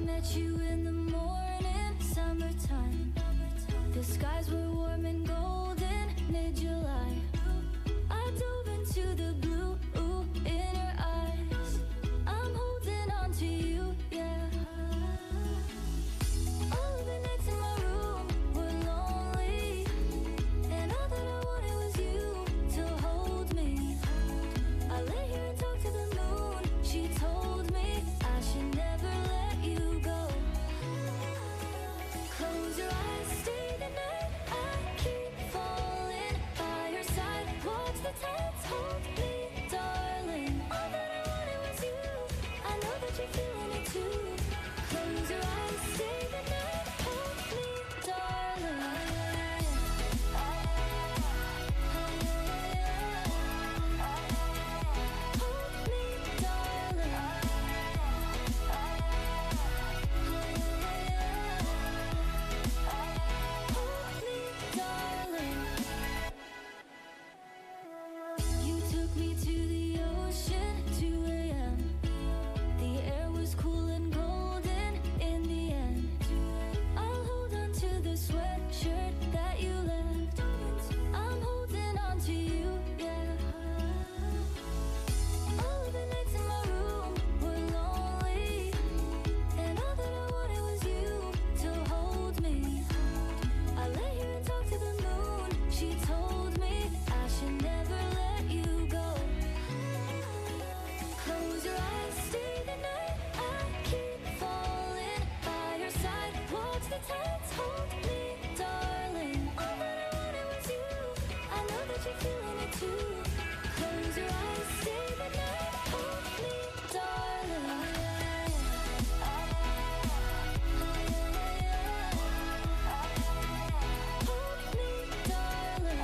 met you in the morning, summertime. The skies were warm and golden, mid-July. I dove into the blue in your eyes. I'm holding on to you, yeah. All of the nights in my room were lonely, and all that I wanted was you to hold me. I lay here and talk to the moon. She told me I should never let you go. Close your eyes, stay the night. I keep falling by your side. Watch the tides hold me, darling. All that I wanted was you. I know that you're feeling it too. Close your eyes, stay the night. Hold me, darling. Hold me, darling. Hold me, darling. You took me to the ocean, 2 a.m. The air was cool and golden in the end. I'll hold on to the sweatshirt that you left. I'm holding on to you, yeah. All of the nights in my room were lonely, and all that I wanted was you to hold me. I lay here and talk to the moon. She told me I should never let you go. Close your eyes, stay the night. I keep falling by your side. Watch the tides hold me, darling. All that I wanted was you. I know that you're feeling it too. Close your eyes, stay the night. Hold me, darling. Hold me, darling.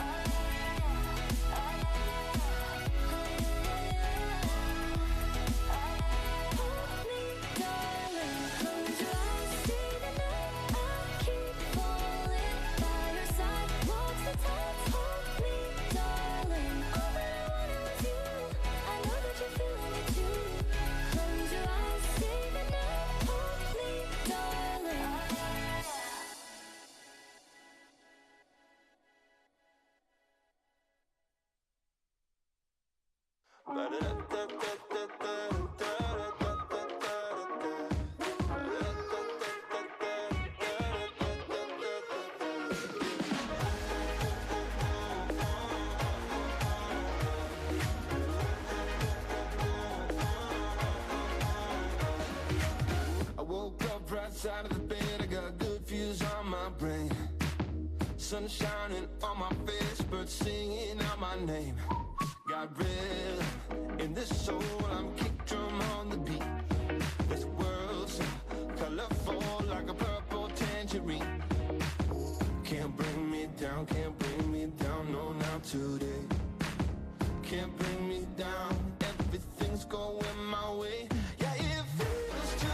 Hold me, darling. Close your eyes, stay the night. I keep falling by your side. Watch the tides hold me, darling. All that I wanted was you. I know that you're feeling it too. Close your eyes, stay the night. Hold me, darling. I woke up right side of the bed, I got good views on my brain. Sun shining on my face, birds singing out my name. Got rhythm in this soul, I'm kick drum on the beat. This world's so colorful like a purple tangerine. Can't bring me down, can't bring me down, no, not today. Can't bring me down, everything's going my way. Yeah, it feels too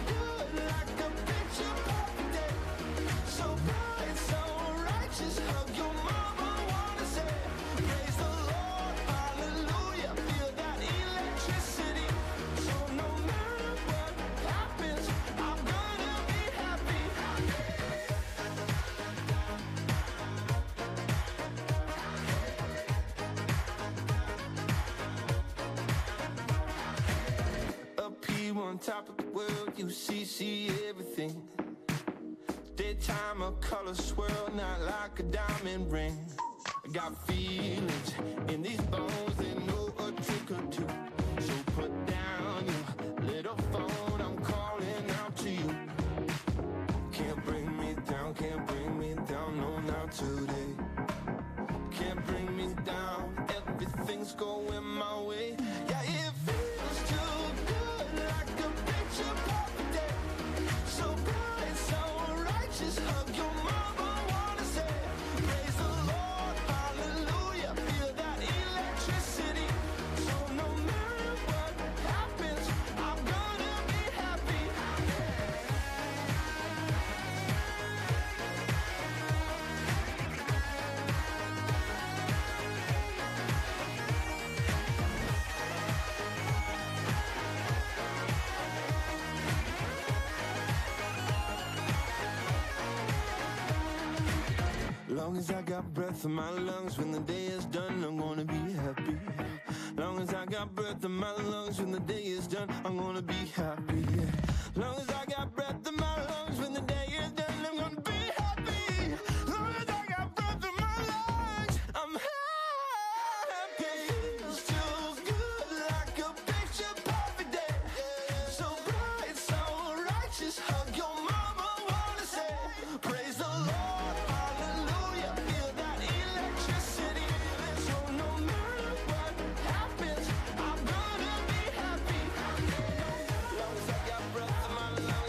good, like a picture perfect day. So bright, so righteous, hug your mama, wanna say, praise the Lord, hallelujah, feel that electricity. So no matter what happens, I'm gonna be happy. Up here on top of the world, you see everything. Daytime a color swirl, not like a diamond ring. I got feelings in these bones, they know a trick or two. So put down your little phone, I'm calling out to you. Can't bring me down, can't bring me down, no, not today. Can't bring me down, everything's going my way. Yeah, it feels too good, like a picture perfect day. So bright, so righteous, hug your mama, wanna say, praise the Lord, hallelujah, feel that electricity. So no matter what happens, I'm gonna be happy. got breath in my lungs, when the day is done, I'm gonna be happy. Long as I got breath in my lungs, when the day is done, I'm gonna be happy. Long as I got breath in my lungs, when the day is done, I'm gonna be happy. Long as I got breath in my lungs, I'm happy. Feels too good, like a picture perfect day. So bright, so righteous, hug your mama, wanna say, praise the Lord, hallelujah. Feel that electricity. So no matter what happens, I'm gonna be happy. Long as I got breath in my lungs,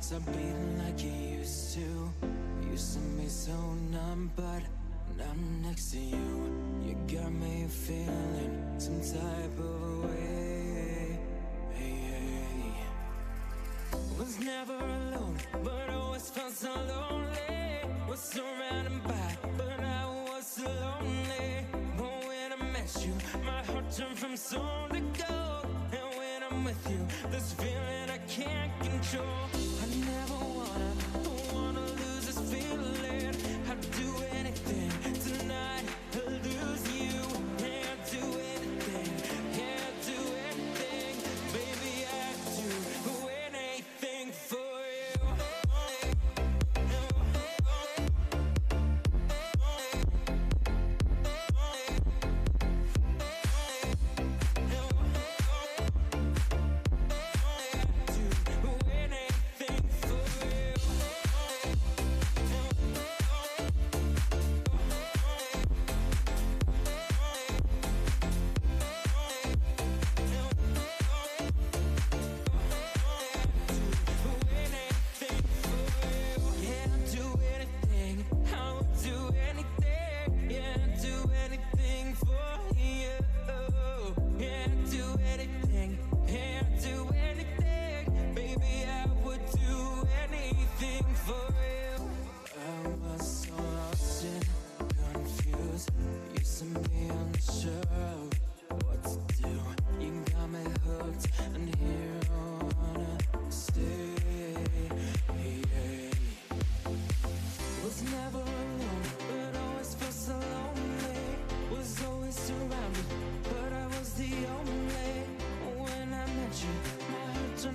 stop beating like you used to. Used to be so numb, but now I'm next to you. You got me feeling some type of way. Was never alone, but always felt so lonely. Was surrounded by, but I was so lonely. But when I met you, my heart turned from stone to gold. And when I'm with you, this feeling I can't control. I never wanna lose this feeling. I'd do anything tonight to lose you. Yeah, I'd do anything. Yeah, I'd do anything. Baby, I'd do anything for you.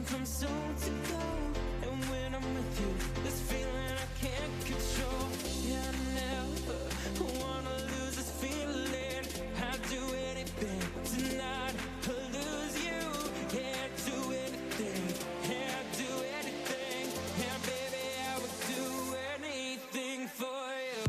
From soul to gold, and when I'm with you, this feeling I can't control. Yeah, I never wanna lose this feeling. I'd do anything tonight to lose you. Yeah, I'd do anything. Yeah, I'd do anything. Yeah, baby, I would do anything for you.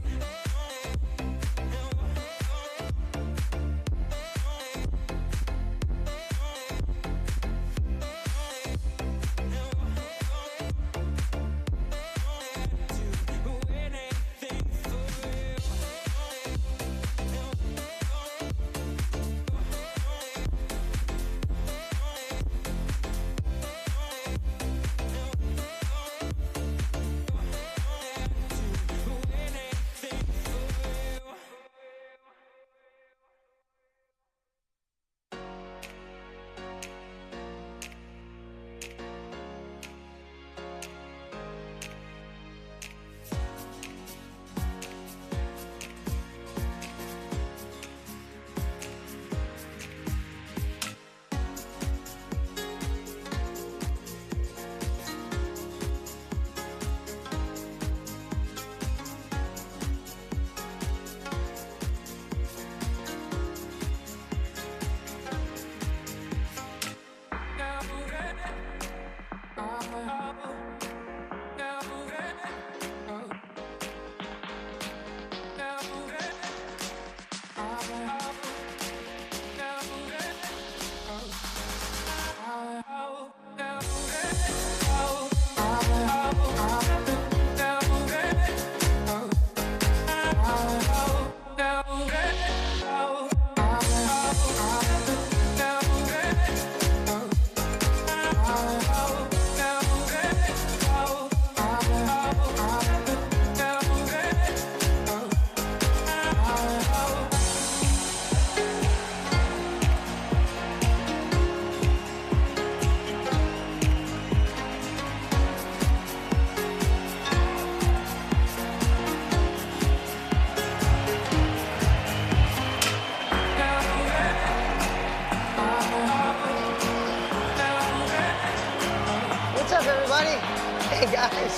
Hey guys,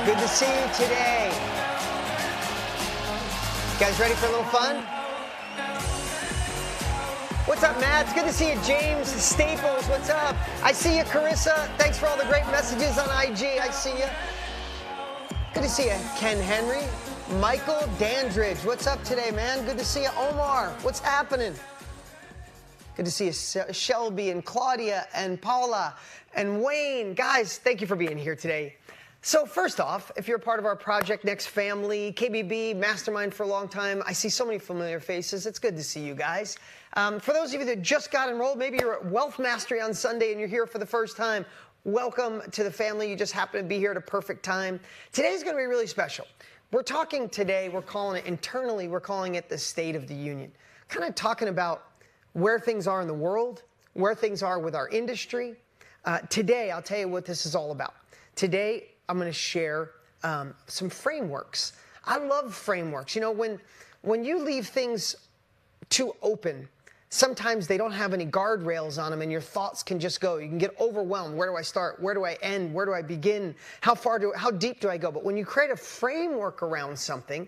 good to see you today. You guys ready for a little fun? What's up, Matt? It's good to see you, James Staples. What's up? I see you, Carissa. Thanks for all the great messages on IG. I see you. Good to see you, Ken Henry. Michael Dandridge. What's up today, man? Good to see you, Omar. What's happening? Good to see you, Shelby and Claudia and Paula and Wayne. Guys, thank you for being here today. So first off, if you're a part of our Project Next family, KBB, Mastermind for a long time, I see so many familiar faces. It's good to see you guys. For those of you that just got enrolled, maybe you're at Wealth Mastery on Sunday and you're here for the first time, welcome to the family. You just happen to be here at a perfect time. Today's going to be really special. We're talking today, we're calling it internally, we're calling it the State of the Union. Kind of talking about where things are in the world, where things are with our industry. Today, I'll tell you what this is all about. Today, I'm going to share some frameworks. I love frameworks. You know, when you leave things too open, sometimes they don't have any guardrails on them and your thoughts can just go. You can get overwhelmed. Where do I start? Where do I end? Where do I begin? How deep do I go? But when you create a framework around something,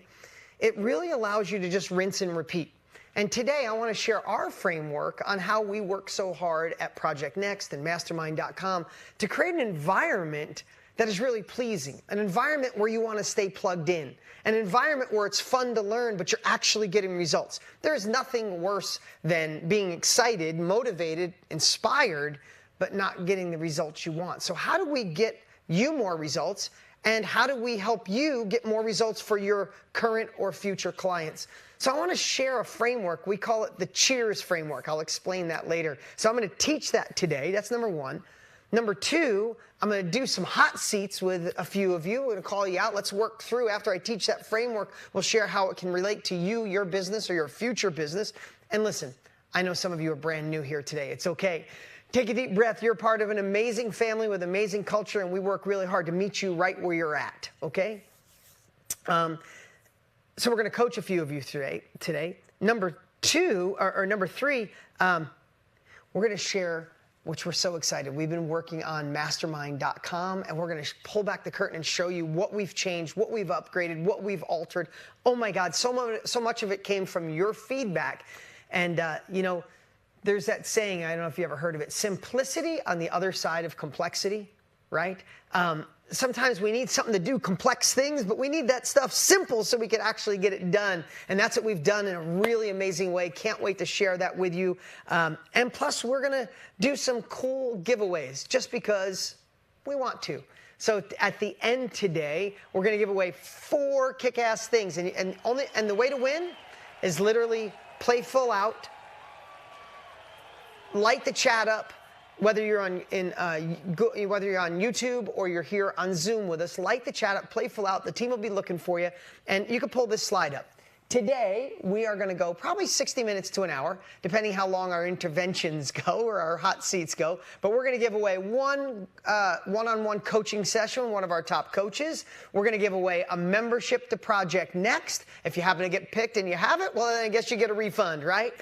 it really allows you to just rinse and repeat. And today I want to share our framework on how we work so hard at Project Next and Mastermind.com to create an environment that is really pleasing, an environment where you want to stay plugged in, an environment where it's fun to learn, but you're actually getting results. There is nothing worse than being excited, motivated, inspired, but not getting the results you want. So how do we get you more results? And how do we help you get more results for your current or future clients? So I want to share a framework. We call it the Cheers framework. I'll explain that later. So I'm going to teach that today. That's number one. Number two, I'm going to do some hot seats with a few of you. I'm going to call you out. Let's work through. After I teach that framework, we'll share how it can relate to you, your business, or your future business. And listen, I know some of you are brand new here today. It's okay. Take a deep breath. You're part of an amazing family with amazing culture, and we work really hard to meet you right where you're at, okay? So we're going to coach a few of you today. Number two, or number three, we're going to share, which we're so excited. We've been working on mastermind.com, and we're going to pull back the curtain and show you what we've changed, what we've upgraded, what we've altered. Oh my God, so much of it came from your feedback. And, you know, there's that saying, I don't know if you ever heard of it, simplicity on the other side of complexity, right? Sometimes we need something to do complex things, but we need that stuff simple so we can actually get it done. And that's what we've done in a really amazing way. Can't wait to share that with you. And plus, we're going to do some cool giveaways just because we want to. So at the end today, we're going to give away 4 kick-ass things. And the way to win is literally play full out, light the chat up. Whether you're on YouTube or you're here on Zoom with us, light the chat up, play full out. The team will be looking for you, and you can pull this slide up. Today, we are going to go probably 60 minutes to an hour, depending how long our interventions go or our hot seats go. But we're going to give away one-on-one coaching session with one of our top coaches. We're going to give away a membership to Project Next. If you happen to get picked and you have it, well, then I guess you get a refund, right?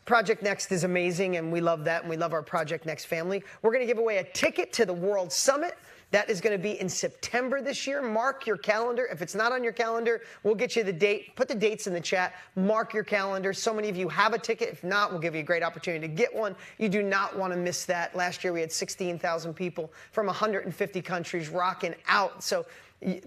Project Next is amazing, and we love that, and we love our Project Next family. We're going to give away a ticket to the World Summit. That is going to be in September this year. Mark your calendar. If it's not on your calendar, we'll get you the date. Put the dates in the chat. Mark your calendar. So many of you have a ticket. If not, we'll give you a great opportunity to get one. You do not want to miss that. Last year, we had 16,000 people from 150 countries rocking out. So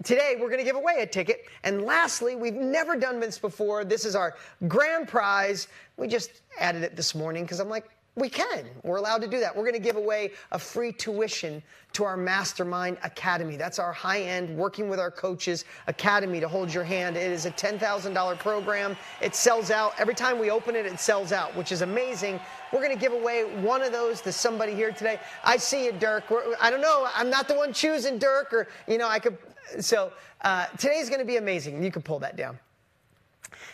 today, we're going to give away a ticket. And lastly, we've never done this before. This is our grand prize. We just added it this morning because I'm like, we can. We're allowed to do that. We're going to give away a free tuition to our Mastermind Academy. That's our high-end, working with our coaches academy to hold your hand. It is a $10,000 program. It sells out. Every time we open it, it sells out, which is amazing. We're going to give away one of those to somebody here today. I see you, Dirk. I don't know. I'm not the one choosing Dirk, or, you know, I could. So today's going to be amazing. You can pull that down.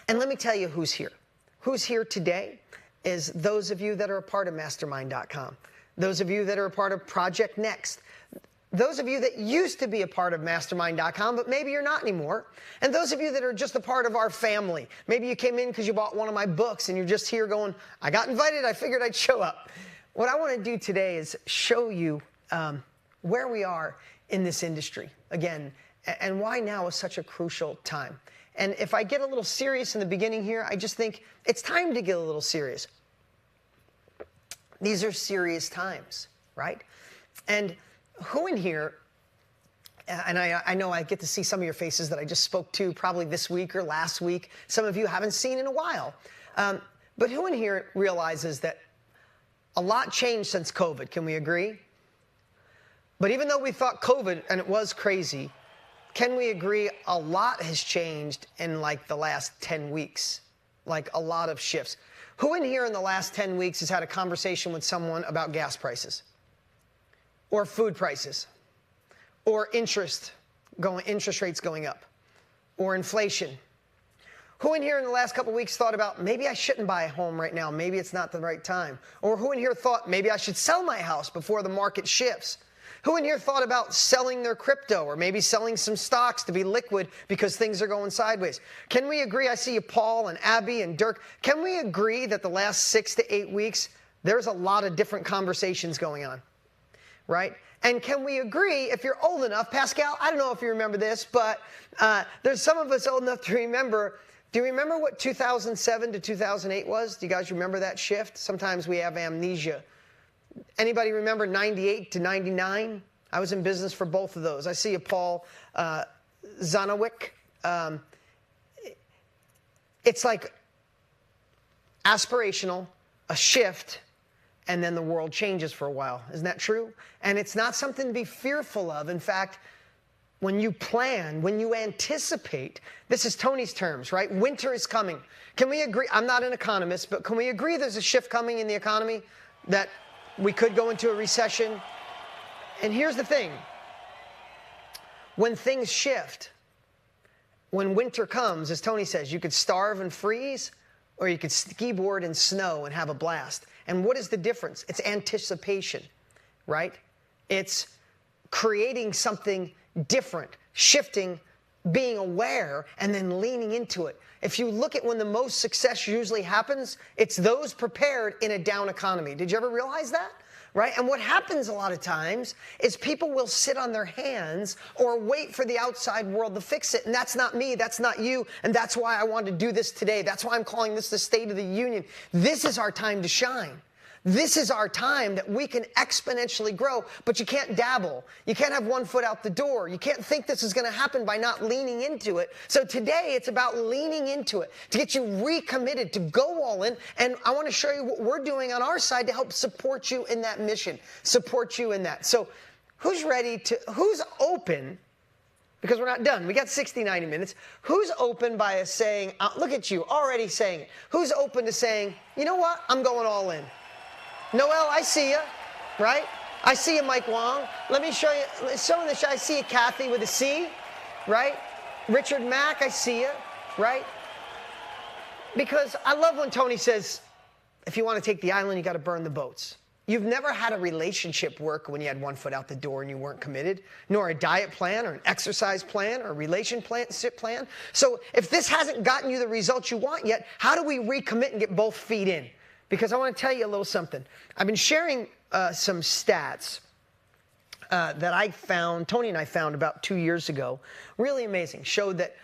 And let me tell you who's here. Who's here today is those of you that are a part of Mastermind.com, those of you that are a part of Project Next, those of you that used to be a part of Mastermind.com, but maybe you're not anymore, and those of you that are just a part of our family. Maybe you came in because you bought one of my books and you're just here going, I got invited, I figured I'd show up. What I want to do today is show you where we are in this industry, again, and why now is such a crucial time. And if I get a little serious in the beginning here, I just think it's time to get a little serious. These are serious times, right? And who in here, and I know I get to see some of your faces that I just spoke to probably this week or last week. Some of you haven't seen in a while. But who in here realizes that A lot changed since COVID, can we agree? But even though we thought COVID, and it was crazy, can we agree a lot has changed in like the last 10 weeks? Like a lot of shifts. Who in here in the last 10 weeks has had a conversation with someone about gas prices? Or food prices? Or interest rates going up? Or inflation? Who in here in the last couple of weeks thought about, maybe I shouldn't buy a home right now, maybe it's not the right time? Or who in here thought, maybe I should sell my house before the market shifts? Who in here thought about selling their crypto or maybe selling some stocks to be liquid because things are going sideways? Can we agree? I see you, Paul and Abby and Dirk. Can we agree that the last 6 to 8 weeks, there's a lot of different conversations going on, right? And can we agree, if you're old enough, Pascal, I don't know if you remember this, but there's some of us old enough to remember. Do you remember what 2007 to 2008 was? Do you guys remember that shift? Sometimes we have amnesia. Anybody remember 98 to 99? I was in business for both of those. I see you, Paul Zanowick. It's like aspirational, a shift, and then the world changes for a while. Isn't that true? And it's not something to be fearful of. In fact, when you plan, when you anticipate, this is Tony's terms, right? Winter is coming. Can we agree? I'm not an economist, but can we agree there's a shift coming in the economy, that we could go into a recession? And here's the thing. When things shift, when winter comes, as Tony says, you could starve and freeze, or you could ski board in snow and have a blast. And what is the difference? It's anticipation, right? It's creating something different, shifting, being aware, and then leaning into it. If you look at when the most success usually happens, it's those prepared in a down economy. Did you ever realize that? Right? And what happens a lot of times is people will sit on their hands or wait for the outside world to fix it. And that's not me. That's not you. And that's why I wanted to do this today. That's why I'm calling this the State of the Union. This is our time to shine. This is our time that we can exponentially grow, but you can't dabble. You can't have one foot out the door. You can't think this is going to happen by not leaning into it. So today it's about leaning into it, to get you recommitted, to go all in. And I want to show you what we're doing on our side to help support you in that mission, support you in that. So who's open, because we're not done. We got 60, 90 minutes. Who's open by us saying, look at you, already saying it. Who's open to saying, you know what, I'm going all in. Noel, I see you, right? I see you, Mike Wong. Let me show you. I see you, Kathy, with a C, right? Richard Mack, I see you, right? Because I love when Tony says, if you want to take the island, you got to burn the boats. You've never had a relationship work when you had one foot out the door and you weren't committed, nor a diet plan or an exercise plan or a relationship plan. So if this hasn't gotten you the results you want yet, how do we recommit and get both feet in? Because I want to tell you a little something. I've been sharing some stats that I found, Tony and I found about 2 years ago. Really amazing. Showed that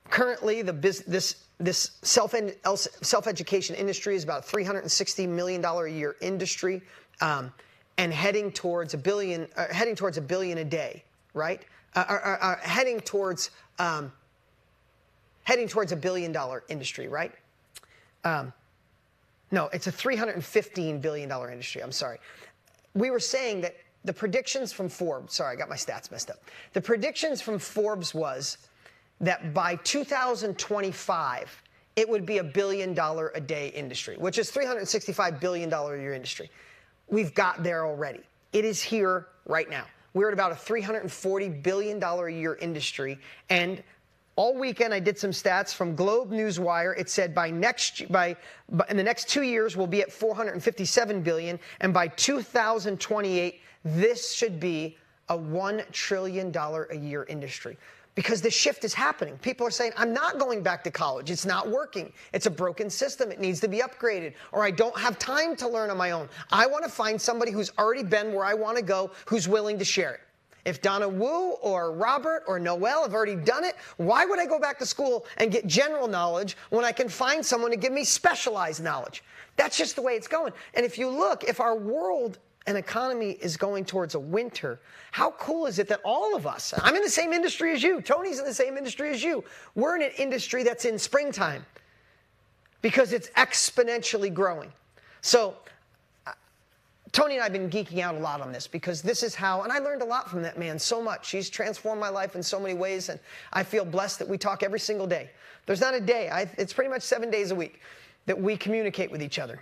currently this self-education industry is about a $360 million a year industry, and heading towards $1 billion a day, right? Heading towards $1 billion industry, right? No, it's a $315 billion industry. I'm sorry. We were saying that the predictions from Forbes, sorry, I got my stats messed up. The predictions from Forbes was that by 2025, it would be $1 billion a day industry, which is $365 billion a year industry. We've got there already. It is here right now. We're at about a $340 billion a year industry, and all weekend, I did some stats from Globe Newswire. It said in the next 2 years, we'll be at $457 billion, and by 2028, this should be a $1 trillion a year industry. Because the shift is happening. People are saying, I'm not going back to college. It's not working. It's a broken system. It needs to be upgraded. Or I don't have time to learn on my own. I want to find somebody who's already been where I want to go, who's willing to share it. If Donna Wu or Robert or Noel have already done it, why would I go back to school and get general knowledge when I can find someone to give me specialized knowledge? That's just the way it's going. And if you look, if our world and economy is going towards a winter, how cool is it that all of us, I'm in the same industry as you, Tony's in the same industry as you, we're in an industry that's in springtime because it's exponentially growing. So Tony and I have been geeking out a lot on this because this is how, and I learned a lot from that man, so much. He's transformed my life in so many ways, and I feel blessed that we talk every single day. There's not a day, it's pretty much 7 days a week that we communicate with each other.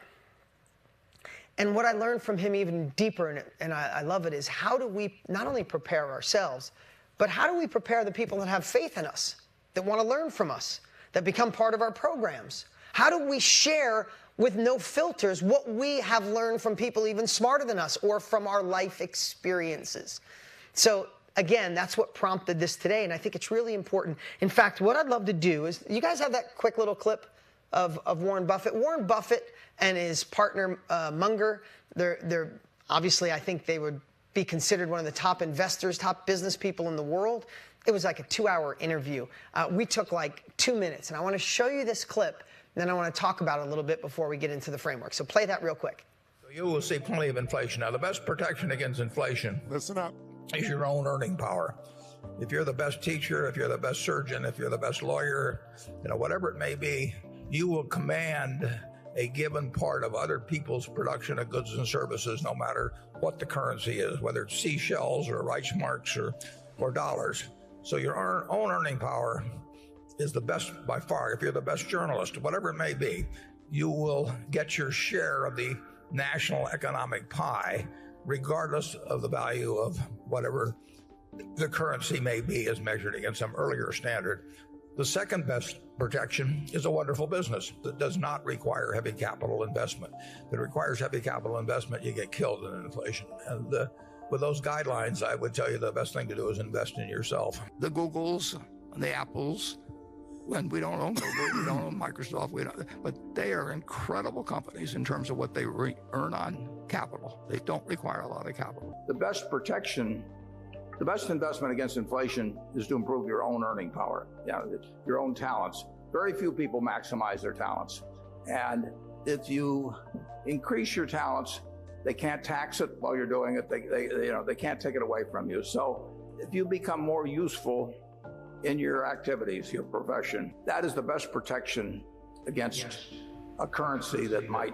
And what I learned from him even deeper, and I love it, is how do we not only prepare ourselves, but how do we prepare the people that have faith in us, that want to learn from us, that become part of our programs? How do we share with no filters what we have learned from people even smarter than us or from our life experiences? So again, that's what prompted this today, and I think it's really important. In fact, what I'd love to do is, you guys have that quick little clip of Warren Buffett. Warren Buffett and his partner Munger, they're obviously, I think they would be considered one of the top investors, top business people in the world. It was like a 2-hour interview. We took like 2 minutes, and I want to show you this clip, and then I want to talk about it a little bit before we get into the framework. So play that real quick. You will see plenty of inflation. Now, the best protection against inflation, listen up, is your own earning power. If you're the best teacher, if you're the best surgeon, if you're the best lawyer, whatever it may be, you will command a given part of other people's production of goods and services, no matter what the currency is, whether it's seashells or Reichsmarks or dollars. So your own earning power is the best by far. If you're the best journalist, whatever it may be, you will get your share of the national economic pie, regardless of the value of whatever the currency may be as measured against some earlier standard. The second best protection is a wonderful business that does not require heavy capital investment. If it requires heavy capital investment, you get killed in inflation. And with those guidelines, I would tell you the best thing to do is invest in yourself. the Googles and the Apples, when we don't own Google, we don't own Microsoft, but they are incredible companies in terms of what they earn on capital. They don't require a lot of capital. The best protection, the best investment against inflation is to improve your own earning power, your own talents. Very few people maximize their talents. And if you increase your talents, they can't tax it while you're doing it. They can't take it away from you. So if you become more useful in your activities, your profession, that is the best protection against a currency that might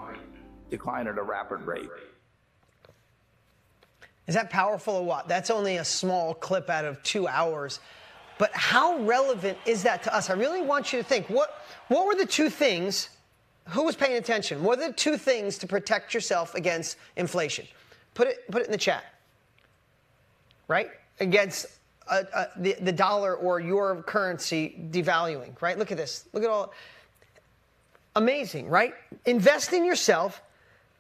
decline at a rapid rate. Is that powerful or what? That's only a small clip out of 2 hours. But how relevant is that to us? I really want you to think, what were the two things, who was paying attention? What are the two things to protect yourself against inflation? Put it in the chat, right? Against the dollar or your currency devaluing, right? Look at this. Look at all. Amazing, right? Invest in yourself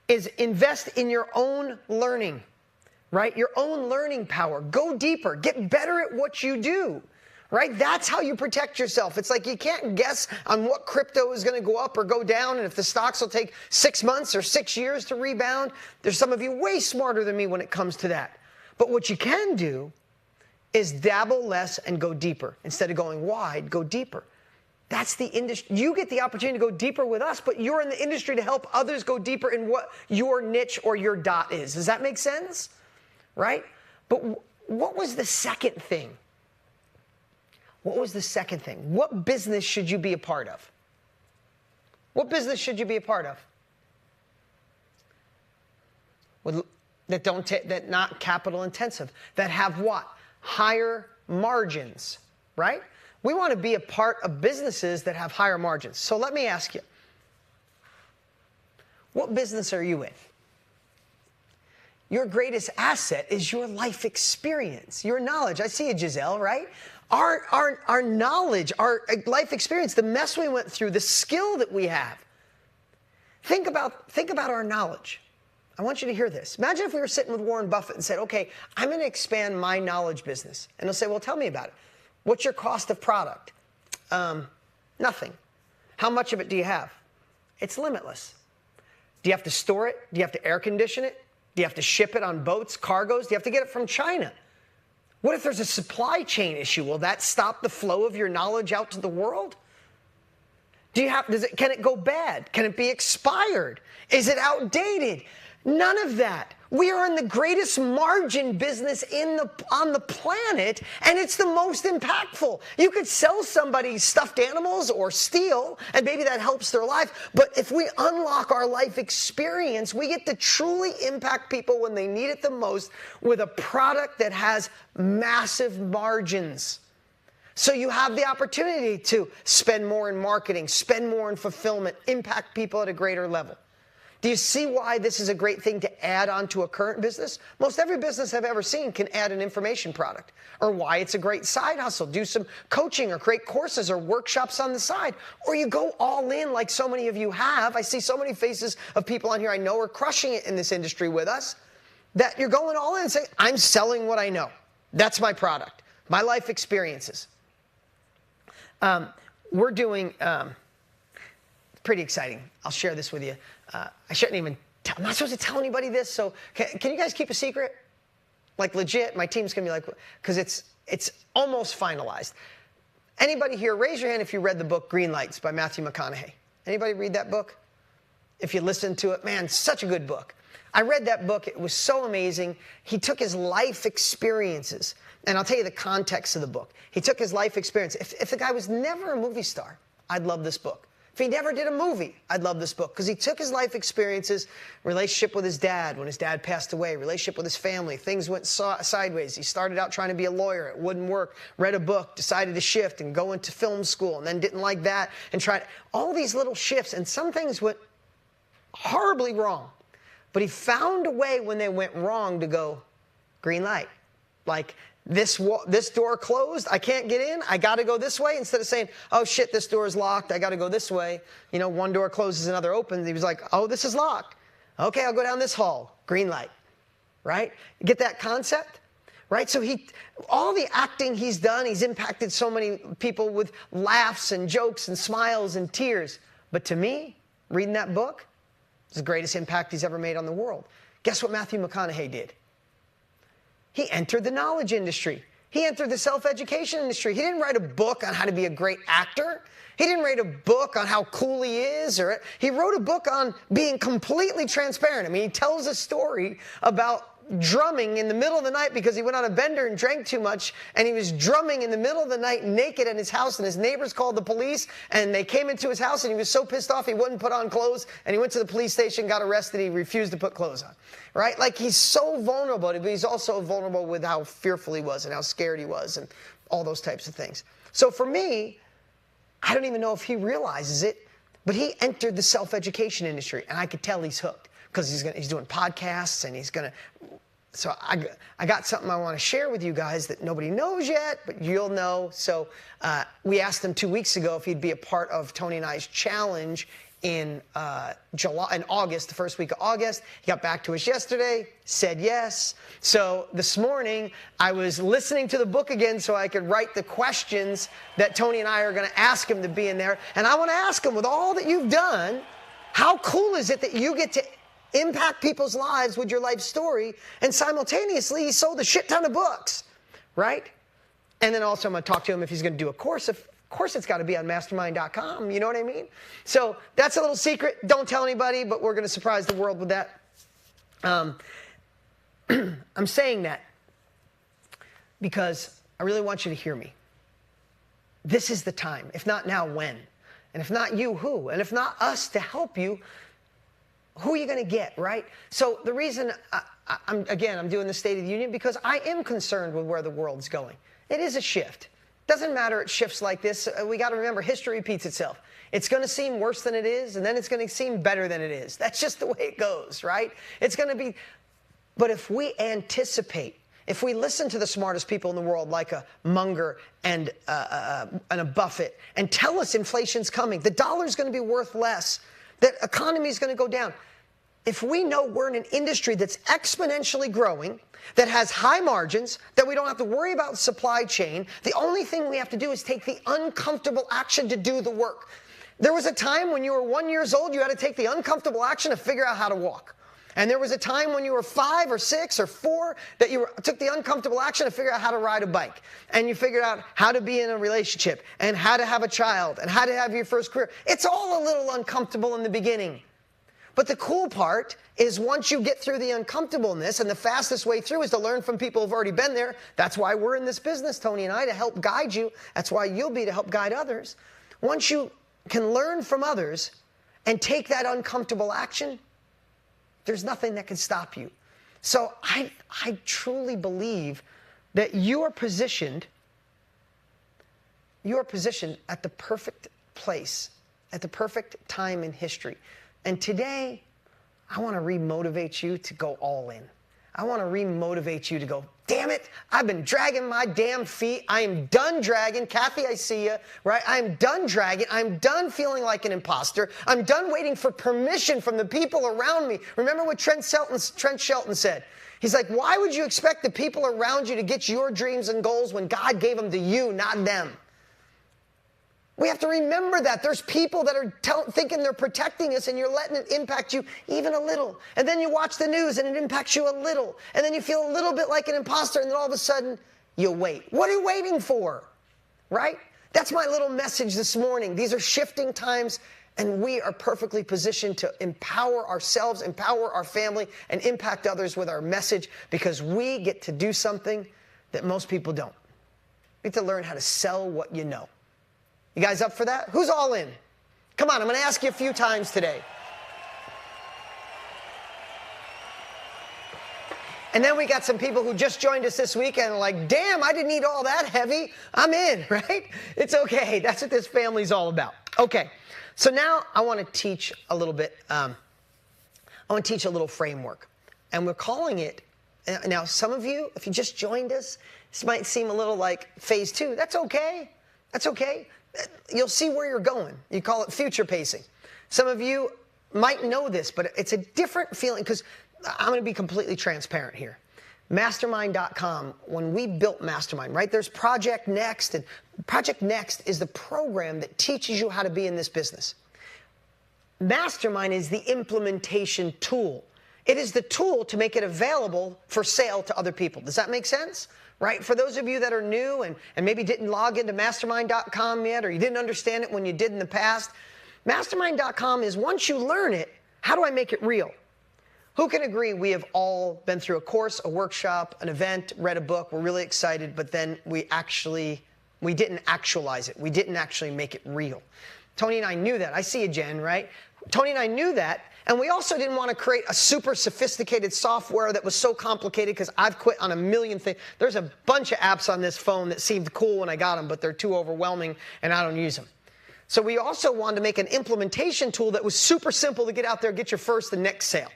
is invest in your own learning, right? Your own learning power. Go deeper. Get better at what you do, right? That's how you protect yourself. It's like you can't guess on what crypto is going to go up or go down, and if the stocks will take 6 months or 6 years to rebound. There's some of you way smarter than me when it comes to that. But what you can do is dabble less and go deeper. Instead of going wide, go deeper. That's the industry. You get the opportunity to go deeper with us, but you're in the industry to help others go deeper in what your niche or your dot is. Does that make sense? Right? But what was the second thing? What was the second thing? What business should you be a part of? What business should you be a part of? That not capital intensive, that have what? Higher margins, right? We want to be a part of businesses that have higher margins. So let me ask you, what business are you in? Your greatest asset is your life experience, your knowledge. I see you, Giselle, right? Our knowledge, our life experience, the mess we went through, the skill that we have. Think about our knowledge. I want you to hear this. Imagine if we were sitting with Warren Buffett and said, okay, I'm going to expand my knowledge business. And he'll say, well, tell me about it. What's your cost of product? Nothing. How much of it do you have? It's limitless. Do you have to store it? Do you have to air condition it? Do you have to ship it on boats, cargoes? Do you have to get it from China? What if there's a supply chain issue? Will that stop the flow of your knowledge out to the world? Can it go bad? Can it be expired? Is it outdated? None of that. We are in the greatest margin business on the planet, and it's the most impactful. You could sell somebody stuffed animals or steel, and maybe that helps their life. But if we unlock our life experience, we get to truly impact people when they need it the most with a product that has massive margins. So you have the opportunity to spend more in marketing, spend more in fulfillment, impact people at a greater level. Do you see why this is a great thing to add on to a current business? Most every business I've ever seen can add an information product. Or why it's a great side hustle. Do some coaching or create courses or workshops on the side. Or you go all in like so many of you have. I see so many faces of people on here I know are crushing it in this industry with us, that you're going all in and saying, I'm selling what I know. That's my product, my life experiences. We're doing, pretty exciting. I'll share this with you. I shouldn't even I'm not supposed to tell anybody this, so can you guys keep a secret? Like legit, my team's gonna be like, because it's almost finalized. Anybody here, raise your hand if you read the book Green Lights by Matthew McConaughey. Anybody read that book? If you listened to it, man, such a good book. I read that book, it was so amazing. He took his life experiences, and I'll tell you the context of the book. He took his life experience. If the guy was never a movie star, I'd love this book. If he never did a movie, I'd love this book, because he took his life experiences, relationship with his dad when his dad passed away, relationship with his family, things went sideways. He started out trying to be a lawyer, it wouldn't work, read a book, decided to shift and go into film school, and then didn't like that, and tried all these little shifts, and some things went horribly wrong. But he found a way when they went wrong to go, green light. Like, this door closed, I can't get in, I gotta go this way, instead of saying, oh shit, this door is locked, I gotta go this way. You know, one door closes, another opens. He was like, oh, this is locked. Okay, I'll go down this hall, green light, right? Get that concept? Right, so all the acting he's done, he's impacted so many people with laughs and jokes and smiles and tears. But to me, reading that book, it's the greatest impact he's ever made on the world. Guess what Matthew McConaughey did? He entered the knowledge industry. He entered the self-education industry. He didn't write a book on how to be a great actor. He didn't write a book on how cool he is. He wrote a book on being completely transparent. I mean, he tells a story about drumming in the middle of the night because he went on a bender and drank too much, and he was drumming in the middle of the night naked in his house, and his neighbors called the police, and they came into his house, and he was so pissed off he wouldn't put on clothes, and he went to the police station, got arrested, he refused to put clothes on, right? Like, he's so vulnerable, but he's also vulnerable with how fearful he was and how scared he was and all those types of things. So for me, I don't even know if he realizes it, but he entered the self-education industry, and I could tell he's hooked, because he's doing podcasts, and he's going to... So I got something I want to share with you guys that nobody knows yet, but you'll know. So we asked him 2 weeks ago if he'd be a part of Tony and I's challenge in August, the first week of August. He got back to us yesterday, said yes. So this morning, I was listening to the book again so I could write the questions that Tony and I are going to ask him to be in there. And I want to ask him, with all that you've done, how cool is it that you get to impact people's lives with your life story, and simultaneously he sold a shit ton of books, right? And then also I'm going to talk to him if he's going to do a course. Of course it's got to be on mastermind.com, you know what I mean? So that's a little secret. Don't tell anybody, but we're going to surprise the world with that. I'm saying that because I really want you to hear me. This is the time. If not now, when? And if not you, who? And if not us to help you, who are you going to get, right? So the reason I'm doing the State of the Union, because I am concerned with where the world's going. It is a shift. Doesn't matter it shifts like this. We got to remember, history repeats itself. It's going to seem worse than it is, and then it's going to seem better than it is. That's just the way it goes, right? It's going to be, but if we anticipate, if we listen to the smartest people in the world, like a Munger and a Buffett, and tell us inflation's coming, the dollar's going to be worth less, that economy is going to go down. If we know we're in an industry that's exponentially growing, that has high margins, that we don't have to worry about supply chain, the only thing we have to do is take the uncomfortable action to do the work. There was a time when you were 1 year old, you had to take the uncomfortable action to figure out how to walk. And there was a time when you were 5 or 6 or 4 that you took the uncomfortable action to figure out how to ride a bike. And you figured out how to be in a relationship and how to have a child and how to have your first career. It's all a little uncomfortable in the beginning. But the cool part is once you get through the uncomfortableness, and the fastest way through is to learn from people who've already been there. That's why we're in this business, Tony and I, to help guide you. That's why you'll be to help guide others. Once you can learn from others and take that uncomfortable action, there's nothing that can stop you. So I truly believe that you are positioned at the perfect place, at the perfect time in history. And today, I want to re-motivate you to go all in. I want to re-motivate you to go, damn it, I've been dragging my damn feet. I am done dragging. Kathy, I see you, right? I'm done dragging. I'm done feeling like an imposter. I'm done waiting for permission from the people around me. Remember what Trent Shelton said? He's like, why would you expect the people around you to get your dreams and goals when God gave them to you, not them? We have to remember that. There's people that are thinking they're protecting us, and you're letting it impact you even a little. And then you watch the news, and it impacts you a little. And then you feel a little bit like an imposter, and then all of a sudden, you wait. What are you waiting for? Right? That's my little message this morning. These are shifting times, and we are perfectly positioned to empower ourselves, empower our family, and impact others with our message, because we get to do something that most people don't. We get to learn how to sell what you know. You guys up for that? Who's all in? Come on, I'm going to ask you a few times today. And then we got some people who just joined us this week and are like, damn, I didn't eat all that heavy. I'm in, right? It's okay. That's what this family's all about. Okay, so now I want to teach a little bit. I want to teach a little framework. And we're calling it, now some of you, if you just joined us, this might seem a little like phase 2. That's okay. That's okay. You'll see where you're going. You call it future pacing. Some of you might know this, but it's a different feeling, because I'm going to be completely transparent here. Mastermind.com, when we built Mastermind, right, there's Project Next, and Project Next is the program that teaches you how to be in this business. Mastermind is the implementation tool. It is the tool to make it available for sale to other people. Does that make sense? Right? For those of you that are new and maybe didn't log into mastermind.com yet, or you didn't understand it when you did in the past, mastermind.com is, once you learn it, how do I make it real? Who can agree we have all been through a course, a workshop, an event, read a book, we're really excited, but then we didn't actualize it. We didn't actually make it real. Tony and I knew that. I see you, Jen, right? Tony and I knew that. And we also didn't want to create a super sophisticated software that was so complicated, because I've quit on a million things. There's a bunch of apps on this phone that seemed cool when I got them, but they're too overwhelming and I don't use them. So we also wanted to make an implementation tool that was super simple to get out there, get your first and next sale.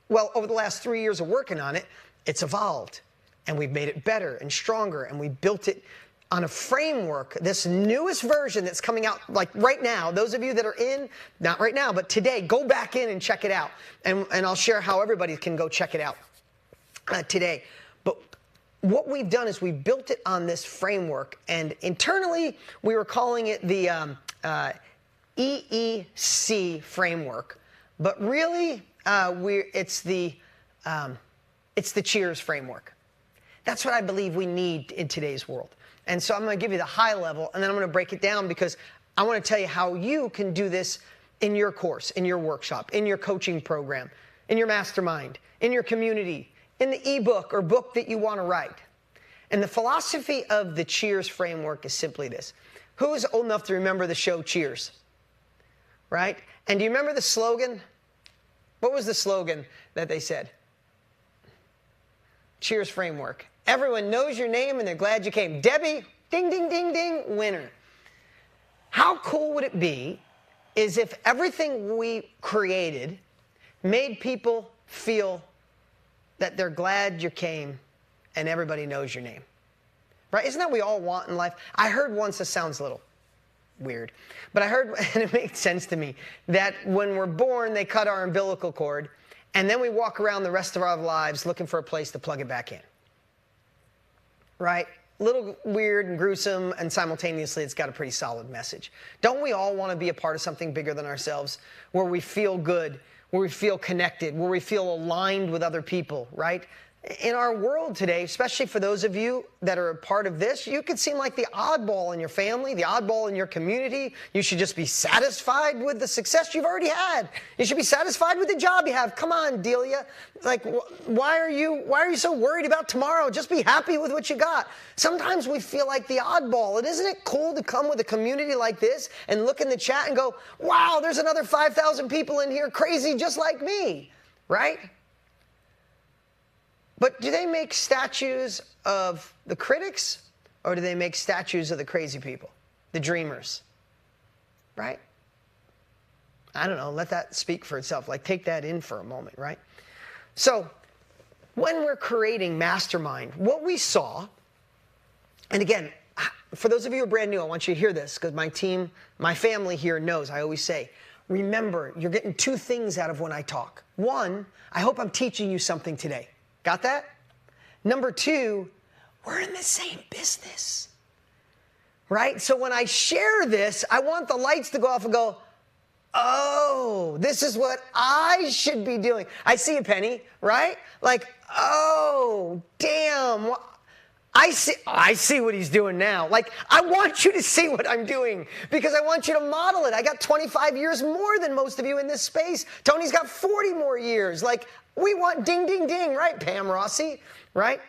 Well, over the last 3 years of working on it, it's evolved, and we've made it better and stronger, and we built it on a framework, this newest version that's coming out like right now. Those of you that are in, not right now, but today, go back in and check it out. And I'll share how everybody can go check it out today. But what we've done is we built it on this framework, and internally we were calling it the EEC framework. But really, it's the Cheers framework. That's what I believe we need in today's world. And so I'm going to give you the high level, and then I'm going to break it down, because I want to tell you how you can do this in your course, in your workshop, in your coaching program, in your mastermind, in your community, in the ebook or book that you want to write. And the philosophy of the Cheers framework is simply this. Who is old enough to remember the show Cheers? Right? And do you remember the slogan? What was the slogan that they said? Cheers framework. Everyone knows your name and they're glad you came. Debbie, ding, ding, ding, ding, winner. How cool would it be is if everything we created made people feel that they're glad you came and everybody knows your name? Right? Isn't that what we all want in life? I heard once, this sounds a little weird, but I heard, and it makes sense to me, that when we're born, they cut our umbilical cord, and then we walk around the rest of our lives looking for a place to plug it back in. Right? A little weird and gruesome, and simultaneously it's got a pretty solid message. Don't we all want to be a part of something bigger than ourselves, where we feel good, where we feel connected, where we feel aligned with other people, right? in our world today, especially for those of you that are a part of this, you could seem like the oddball in your family, the oddball in your community. You should just be satisfied with the success you've already had. You should be satisfied with the job you have. Come on, Delia. Like, why are you so worried about tomorrow? Just be happy with what you got. Sometimes we feel like the oddball. And isn't it cool to come with a community like this and look in the chat and go, wow, there's another 5,000 people in here crazy just like me, right? But do they make statues of the critics, or do they make statues of the crazy people, the dreamers, right? I don't know. Let that speak for itself. Like, take that in for a moment, right? So when we're creating Mastermind, what we saw, and again, for those of you who are brand new, I want you to hear this because my team, my family here knows. I always say, remember, you're getting two things out of when I talk. One, I hope I'm teaching you something today. Got that? Number two, we're in the same business, right? So when I share this, I want the lights to go off and go, oh, this is what I should be doing. I see you, Penny, right? Like, oh, damn. I see what he's doing now. Like, I want you to see what I'm doing because I want you to model it. I got 25 years more than most of you in this space. Tony's got 40 more years. Like, we want ding, ding, ding, right, Pam Rossi, right?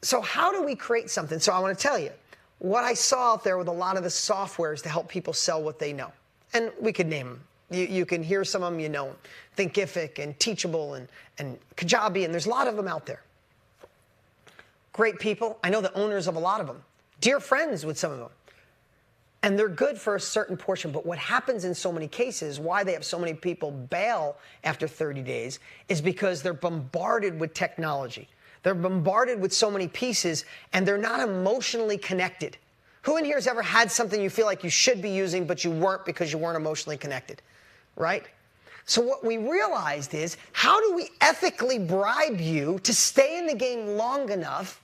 So how do we create something? So I want to tell you, what I saw out there with a lot of the softwares to help people sell what they know. And we could name them. You can hear some of them, you know them. Thinkific and Teachable and Kajabi, and there's a lot of them out there. Great people. I know the owners of a lot of them. Dear friends with some of them. And they're good for a certain portion, but what happens in so many cases, why they have so many people bail after 30 days, is because they're bombarded with technology. They're bombarded with so many pieces, and they're not emotionally connected. Who in here has ever had something you feel like you should be using, but you weren't because you weren't emotionally connected, right? So what we realized is, how do we ethically bribe you to stay in the game long enough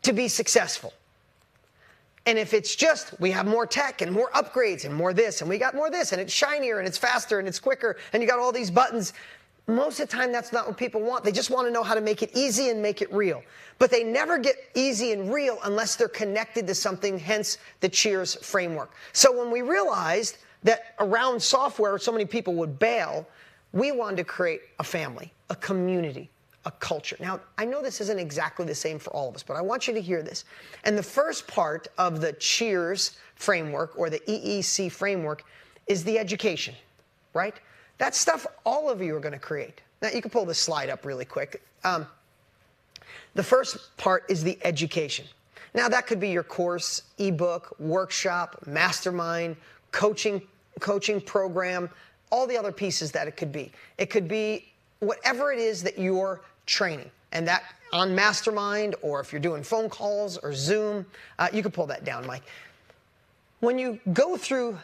to be successful? And if it's just, we have more tech and more upgrades and more this, and we got more this, and it's shinier and it's faster and it's quicker, and you got all these buttons, most of the time that's not what people want. They just want to know how to make it easy and make it real. But they never get easy and real unless they're connected to something, hence the Cheers framework. So when we realized that around software so many people would bail, we wanted to create a family, a community, a culture. Now, I know this isn't exactly the same for all of us, but I want you to hear this. And the first part of the Cheers framework, or the EEC framework, is the education, right? That stuff all of you are going to create. Now, you can pull this slide up really quick. The first part is the education. Now, that could be your course, ebook, workshop, mastermind, coaching program, all the other pieces that it could be. It could be whatever it is that you're training. And that on Mastermind, or if you're doing phone calls or Zoom, you can pull that down, Mike. When you go through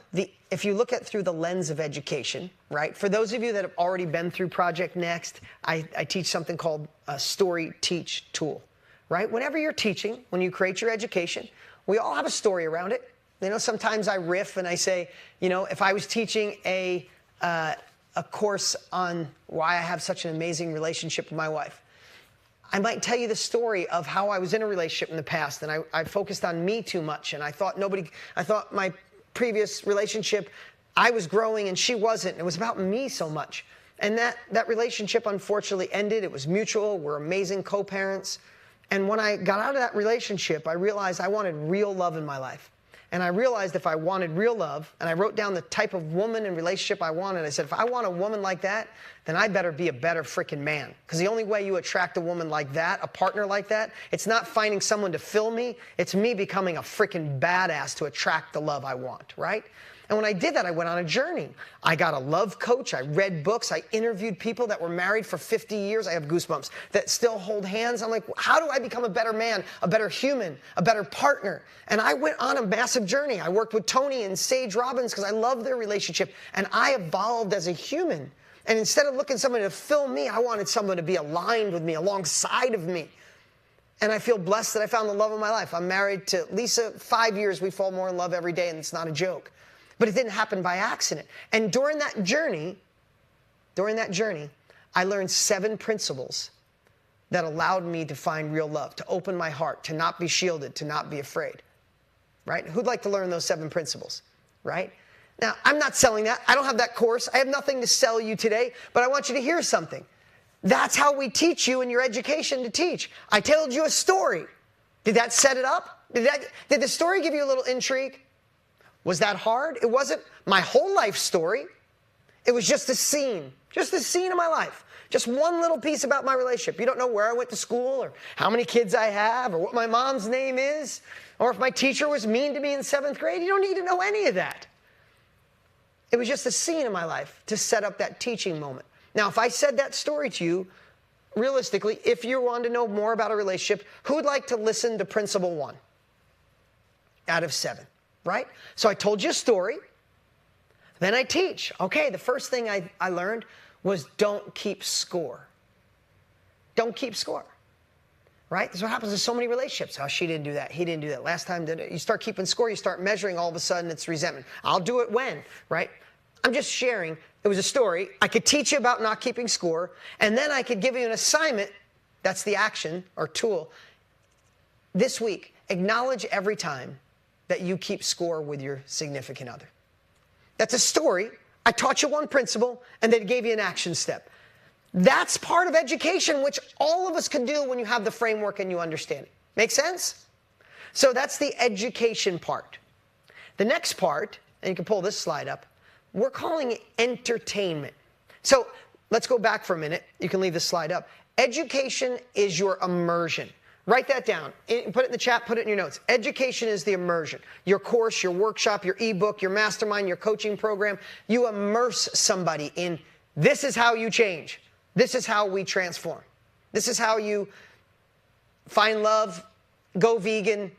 if you look at through the lens of education, right? For those of you that have already been through Project Next, I teach something called a Story Teach tool, right? Whenever you're teaching, when you create your education, we all have a story around it. You know, sometimes I riff and I say, you know, if I was teaching a course on why I have such an amazing relationship with my wife, I might tell you the story of how I was in a relationship in the past, and I focused on me too much, and I thought my previous relationship, I was growing and she wasn't. It was about me so much. And that relationship unfortunately ended. It was mutual. We're amazing co-parents. And when I got out of that relationship, I realized I wanted real love in my life. And I realized if I wanted real love, and I wrote down the type of woman and relationship I wanted, I said, if I want a woman like that, then I better be a better freaking man. Because the only way you attract a woman like that, a partner like that, it's not finding someone to fill me, it's me becoming a freaking badass to attract the love I want, right? And when I did that, I went on a journey. I got a love coach. I read books. I interviewed people that were married for 50 years. I have goosebumps, that still hold hands. I'm like, how do I become a better man, a better human, a better partner? And I went on a massive journey. I worked with Tony and Sage Robbins because I love their relationship. And I evolved as a human. And instead of looking for someone to fill me, I wanted someone to be aligned with me, alongside of me. And I feel blessed that I found the love of my life. I'm married to Lisa, 5 years. We fall more in love every day, and it's not a joke. But it didn't happen by accident. And during that journey, I learned 7 principles that allowed me to find real love, to open my heart, to not be shielded, to not be afraid, right? Who'd like to learn those 7 principles, right? Now, I'm not selling that. I don't have that course. I have nothing to sell you today, but I want you to hear something. That's how we teach you in your education to teach. I told you a story. Did that set it up? Did the story give you a little intrigue? Was that hard? It wasn't my whole life story. It was just a scene of my life. Just one little piece about my relationship. You don't know where I went to school or how many kids I have or what my mom's name is or if my teacher was mean to me in 7th grade. You don't need to know any of that. It was just a scene of my life to set up that teaching moment. Now, if I said that story to you, realistically, if you want to know more about a relationship, who would like to listen to principle 1 out of 7, right? So I told you a story. Then I teach. Okay, the first thing I learned was don't keep score. Don't keep score, right? That's what happens in so many relationships. Oh, she didn't do that. He didn't do that. Last time did it. You start keeping score, you start measuring, all of a sudden it's resentment. I'll do it when, right? I'm just sharing. It was a story. I could teach you about not keeping score, and then I could give you an assignment. That's the action or tool. This week, acknowledge every time that you keep score with your significant other. That's a story. I taught you one principle, and then gave you an action step. That's part of education, which all of us can do when you have the framework and you understand it. Make sense? So that's the education part. The next part, and you can pull this slide up, we're calling it entertainment. So let's go back for a minute. You can leave this slide up. Education is your immersion. Write that down. Put it in the chat, put it in your notes. Education is the immersion. Your course, your workshop, your ebook, your mastermind, your coaching program. You immerse somebody in this is how you change. This is how we transform. This is how you find love, go vegan,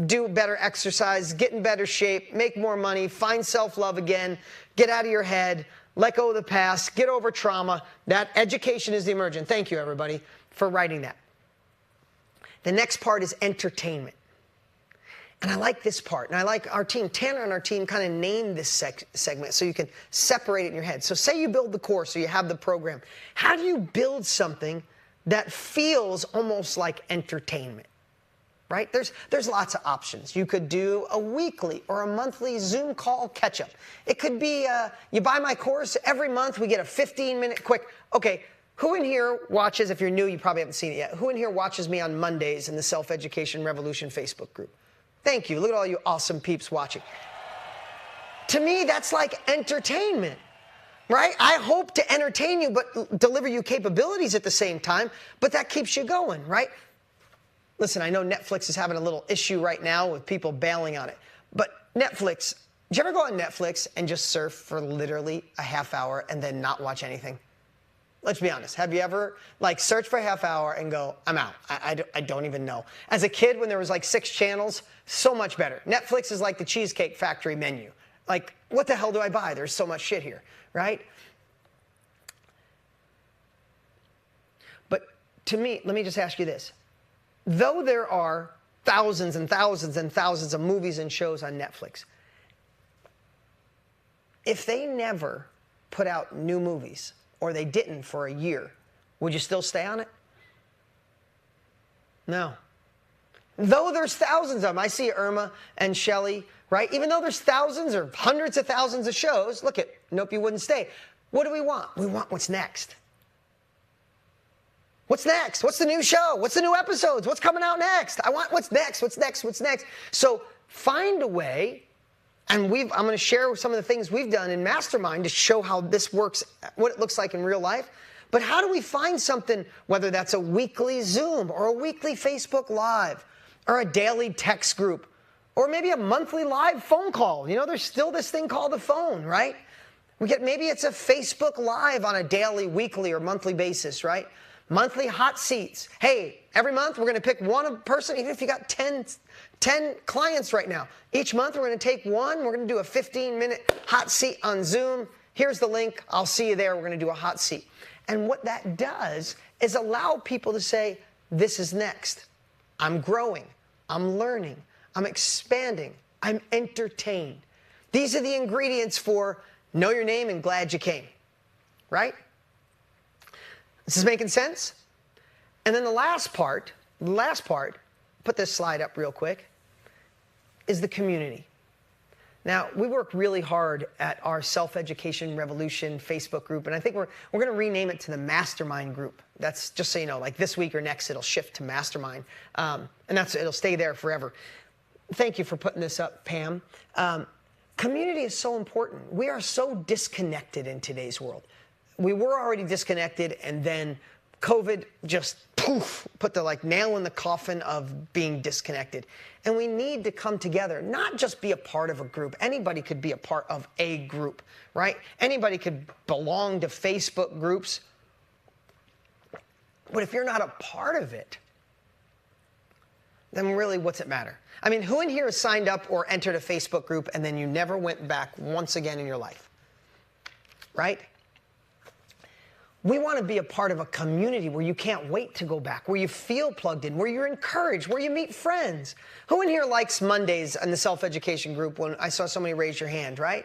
do better exercise, get in better shape, make more money, find self-love again, get out of your head, let go of the past, get over trauma. That education is the immersion. Thank you, everybody, for writing that. The next part is entertainment. And I like this part. And I like our team. Tanner and our team kind of named this segment so you can separate it in your head. So say you build the course or you have the program. How do you build something that feels almost like entertainment? Right? There's lots of options. You could do a weekly or a monthly Zoom call catch-up. It could be you buy my course, every month we get a 15-minute quick, okay, who in here watches, if you're new, you probably haven't seen it yet, who in here watches me on Mondays in the Self-Education Revolution Facebook group? Thank you. Look at all you awesome peeps watching. To me, that's like entertainment, right? I hope to entertain you, but deliver you capabilities at the same time, but that keeps you going, right? Listen, I know Netflix is having a little issue right now with people bailing on it, but Netflix, did you ever go on Netflix and just surf for literally a half hour and then not watch anything? Let's be honest. Have you ever search for a half hour and go, I'm out. I don't even know. As a kid, when there was 6 channels, so much better. Netflix is like the Cheesecake Factory menu. What the hell do I buy? There's so much shit here, right? But to me, let me just ask you this. Though there are thousands and thousands and thousands of movies and shows on Netflix, if they never put out new movies, or they didn't for a year, would you still stay on it? No. Though there's thousands of them, I see Irma and Shelley, right? Even though there's thousands or hundreds of thousands of shows, look at, nope, you wouldn't stay. What do we want? We want what's next. What's next? What's the new show? What's the new episodes? What's coming out next? I want what's next, what's next, what's next. So find a way. And I'm going to share some of the things we've done in Mastermind to show how this works, what it looks like in real life. But how do we find something, whether that's a weekly Zoom or a weekly Facebook Live or a daily text group or maybe a monthly live phone call? You know, there's still this thing called the phone, right? Maybe it's a Facebook Live on a daily, weekly, or monthly basis, right? Monthly hot seats. Hey, every month we're going to pick one person, even if you got 10 clients right now. Each month we're going to take one. We're going to do a 15-minute hot seat on Zoom. Here's the link. I'll see you there. We're going to do a hot seat. And what that does is allow people to say, this is next. I'm growing. I'm learning. I'm expanding. I'm entertained. These are the ingredients for know your name and glad you came, right? This is making sense? And then the last part, put this slide up real quick, is the community. Now, we work really hard at our Self-Education Revolution Facebook group, and I think we're going to rename it to the Mastermind group. That's just so you know, like this week or next, it'll shift to Mastermind, and it'll stay there forever. Thank you for putting this up, Pam. Community is so important. We are so disconnected in today's world. We were already disconnected, and then COVID just poof, put the nail in the coffin of being disconnected. And we need to come together, not just be a part of a group. Anybody could be a part of a group, right? Anybody could belong to Facebook groups. But if you're not a part of it, then really what's it matter? I mean, who in here has signed up or entered a Facebook group and then you never went back once again in your life? Right? We want to be a part of a community where you can't wait to go back, where you feel plugged in, where you're encouraged, where you meet friends. Who in here likes Mondays in the self-education group? When I saw somebody raise your hand, right?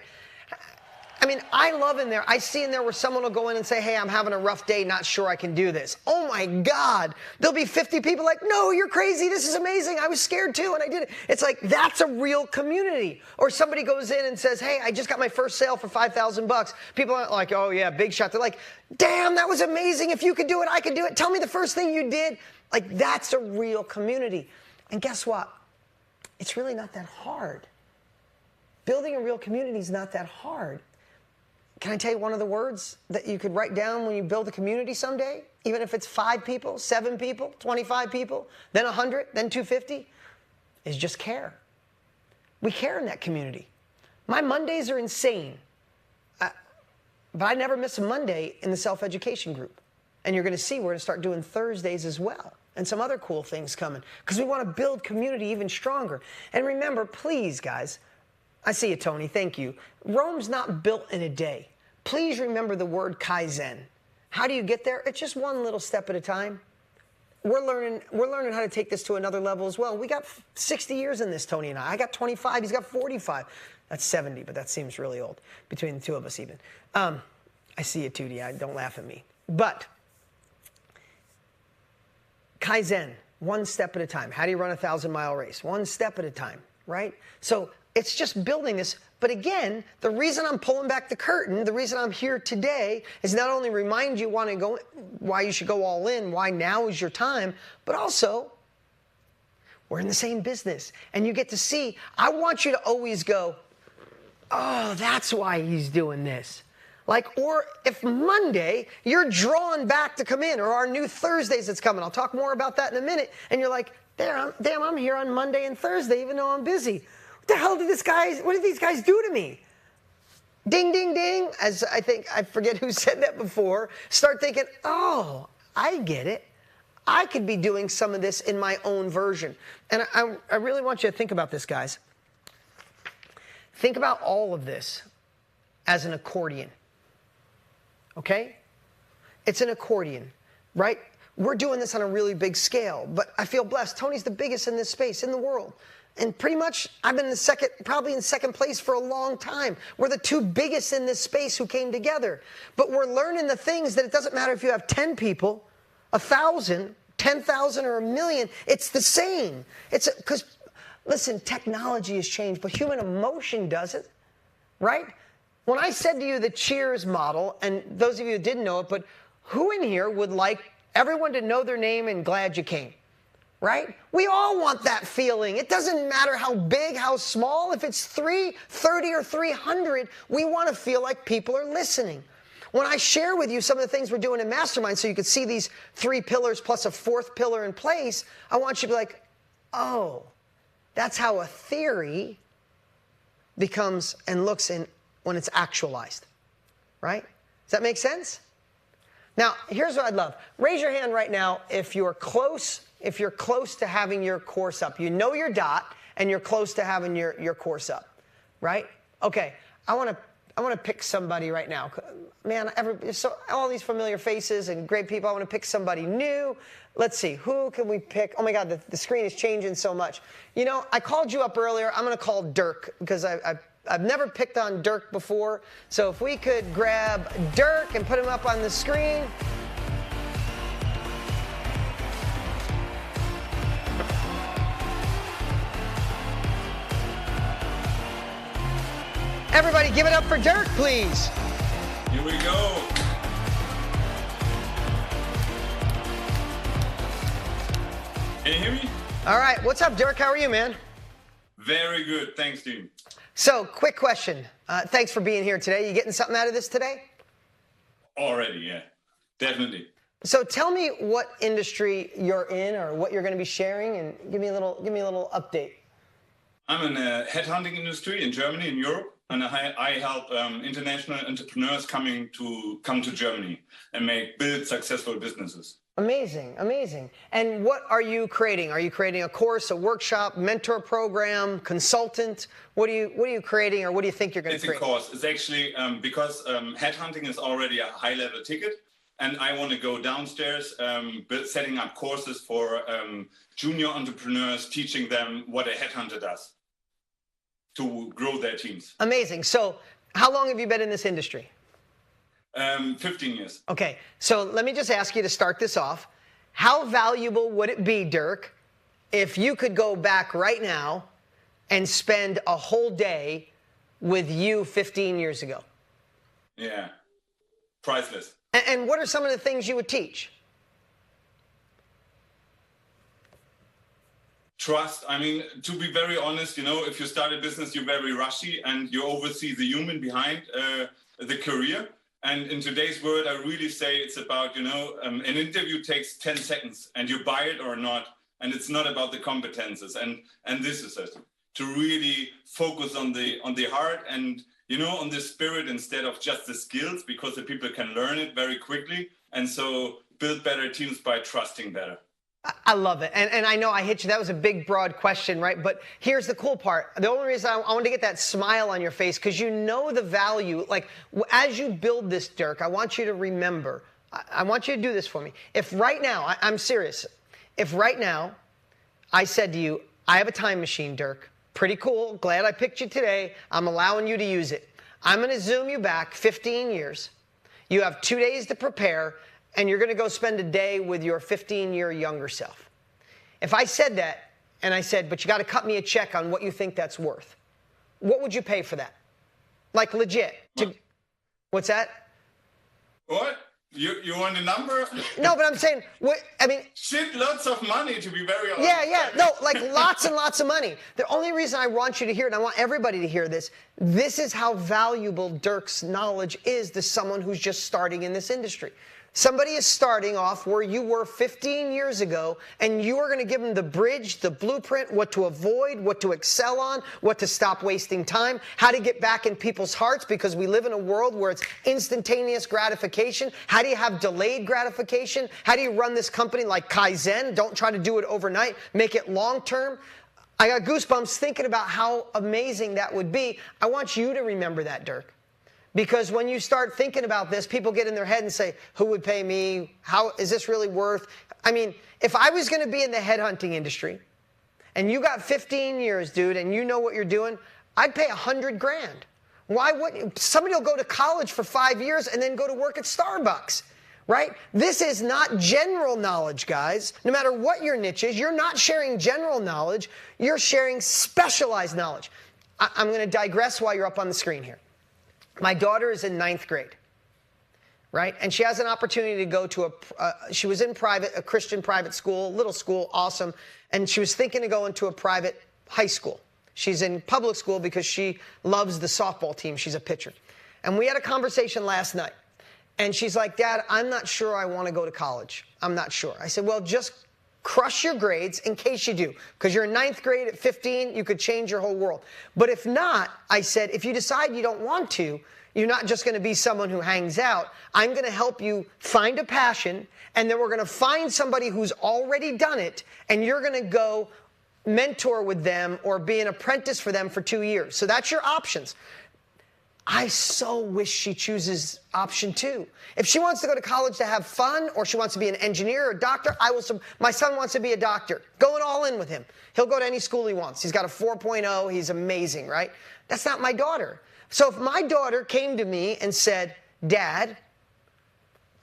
I mean, I love in there. I see in there where someone will go in and say, hey, I'm having a rough day, not sure I can do this. Oh my God. There'll be 50 people like, no, you're crazy. This is amazing. I was scared too, and I did it. It's like, that's a real community. Or somebody goes in and says, hey, I just got my first sale for $5,000. People aren't like, oh yeah, big shot. They're like, damn, that was amazing. If you could do it, I could do it. Tell me the first thing you did. Like, that's a real community. And guess what? It's really not that hard. Building a real community is not that hard. Can I tell you one of the words that you could write down when you build a community someday? Even if it's 5 people, 7 people, 25 people, then 100, then 250, is just care. We care in that community. My Mondays are insane, but I never miss a Monday in the self-education group. And you're going to see we're going to start doing Thursdays as well, and some other cool things coming, because we want to build community even stronger. And remember, please, guys, I see you, Tony. Thank you. Rome's not built in a day. Please remember the word Kaizen. How do you get there? It's just one little step at a time. We're learning how to take this to another level as well. We got 60 years in this, Tony and I. I got 25. He's got 45. That's 70, but that seems really old between the two of us even. I see you, Tootie. Don't laugh at me. But Kaizen, one step at a time. How do you run a 1,000-mile race? One step at a time, right? So it's just building this. But again, the reason I'm pulling back the curtain, the reason I'm here today is not only remind you why you should go all in, why now is your time, but also we're in the same business. And you get to see, I want you to always go, oh, that's why he's doing this. Or if Monday, you're drawn back to come in, or our new Thursdays that's coming. I'll talk more about that in a minute. And you're like, damn, I'm here on Monday and Thursday, even though I'm busy. What the hell what did these guys do to me? Ding, ding, ding. As I forget who said that before. Start thinking, oh, I get it. I could be doing some of this in my own version. And I really want you to think about this, guys. Think about all of this as an accordion. Okay? It's an accordion, right? We're doing this on a really big scale, but I feel blessed. Tony's the biggest in this space in the world. And pretty much, I've been probably in second place for a long time. We're the 2 biggest in this space who came together. But we're learning the things that it doesn't matter if you have 10 people, 1,000, 10,000, or 1,000,000. It's the same. Because, listen, technology has changed, but human emotion doesn't, right? When I said to you the Cheers model, and those of you who didn't know it, but who in here would like everyone to know their name and glad you came? Right? We all want that feeling. It doesn't matter how big, how small. If it's 3, 30, or 300, we want to feel like people are listening. When I share with you some of the things we're doing in Mastermind so you can see these 3 pillars plus a 4th pillar in place, I want you to be like, oh, that's how a theory becomes and looks when it's actualized. Right? Does that make sense? Now, here's what I'd love. Raise your hand right now if you're close to having your course up. You know your dot, and you're close to having your course up, right? Okay, I want to pick somebody right now. Man, all these familiar faces and great people. I want to pick somebody new. Let's see, who can we pick? Oh my God, the screen is changing so much. You know, I called you up earlier. I'm going to call Dirk because I've never picked on Dirk before. So if we could grab Dirk and put him up on the screen. Everybody give it up for Dirk, please. Here we go. Can you hear me? All right, what's up, Dirk? How are you, man? Very good. Thanks, team. So, quick question. Thanks for being here today. You getting something out of this today? Already, yeah. Definitely. So tell me what industry you're in or what you're going to be sharing, and give me a little update. I'm in the headhunting industry in Germany, in Europe, and I help international entrepreneurs come to Germany and build successful businesses. Amazing, amazing. And what are you creating? Are you creating a course, a workshop, mentor program, consultant? What are you creating, or what do you think you're going to create? It's a course. It's actually because headhunting is already a high-level ticket, and I want to go downstairs, setting up courses for junior entrepreneurs, teaching them what a headhunter does to grow their teams. Amazing. So how long have you been in this industry? 15 years. Okay, so let me just ask you to start this off. How valuable would it be, Dirk, if you could go back right now and spend a whole day with you 15 years ago? Yeah, priceless. And what are some of the things you would teach? Trust. I mean, to be very honest, if you start a business, you're very rushy and you oversee the human behind the career. And in today's world, I really say it's about, an interview takes 10 seconds and you buy it or not. And it's not about the competences. And this is it, to really focus on the heart and, on the spirit instead of just the skills, because the people can learn it very quickly. And so build better teams by trusting better. I love it. And I know I hit you. That was a big, broad question, right? But here's the cool part. The only reason I want to get that smile on your face, because you know the value. Like, as you build this, Dirk, I want you to remember. I want you to do this for me. If right now, I'm serious. If right now I said to you, I have a time machine, Dirk. Pretty cool. Glad I picked you today. I'm allowing you to use it. I'm going to zoom you back 15 years. You have 2 days to prepare, and you're going to go spend a day with your 15-year younger self. If I said that, and I said, but you got to cut me a check on what you think that's worth, what would you pay for that? Like, legit. What's that? What? You want a number? No, but I'm saying, shit, lots of money, to be very honest. Yeah. No, like lots and lots of money. The only reason I want you to hear it, and I want everybody to hear this is how valuable Dirk's knowledge is to someone who's just starting in this industry. Somebody is starting off where you were 15 years ago, and you are going to give them the bridge, the blueprint, what to avoid, what to excel on, what to stop wasting time, how to get back in people's hearts, because we live in a world where it's instantaneous gratification. How do you have delayed gratification? How do you run this company like Kaizen? Don't try to do it overnight. Make it long-term. I got goosebumps thinking about how amazing that would be. I want you to remember that, Dirk. Because when you start thinking about this, people get in their head and say, who would pay me? How is this really worth? I mean, if I was going to be in the headhunting industry and you got 15 years, dude, and you know what you're doing, I'd pay $100,000. Why wouldn't somebody will go to college for 5 years and then go to work at Starbucks, right? This is not general knowledge, guys. No matter what your niche is, you're not sharing general knowledge. You're sharing specialized knowledge. I'm going to digress while you're up on the screen here. My daughter is in 9th grade, right? And she has an opportunity to go to she was in a Christian private school, little school, awesome. And she was thinking of going to a private high school. She's in public school because she loves the softball team. She's a pitcher. And we had a conversation last night. And she's like, Dad, I'm not sure I want to go to college. I'm not sure. I said, well, just crush your grades in case you do. Because you're in 9th grade at 15, you could change your whole world. But if not, I said, if you decide you don't want to, you're not just going to be someone who hangs out. I'm going to help you find a passion, and then we're going to find somebody who's already done it, and you're going to go mentor with them or be an apprentice for them for 2 years. So that's your options. I so wish she chooses option 2. If she wants to go to college to have fun, or she wants to be an engineer or a doctor, my son wants to be a doctor. Going all in with him. He'll go to any school he wants. He's got a 4.0. He's amazing, right? That's not my daughter. So if my daughter came to me and said, Dad,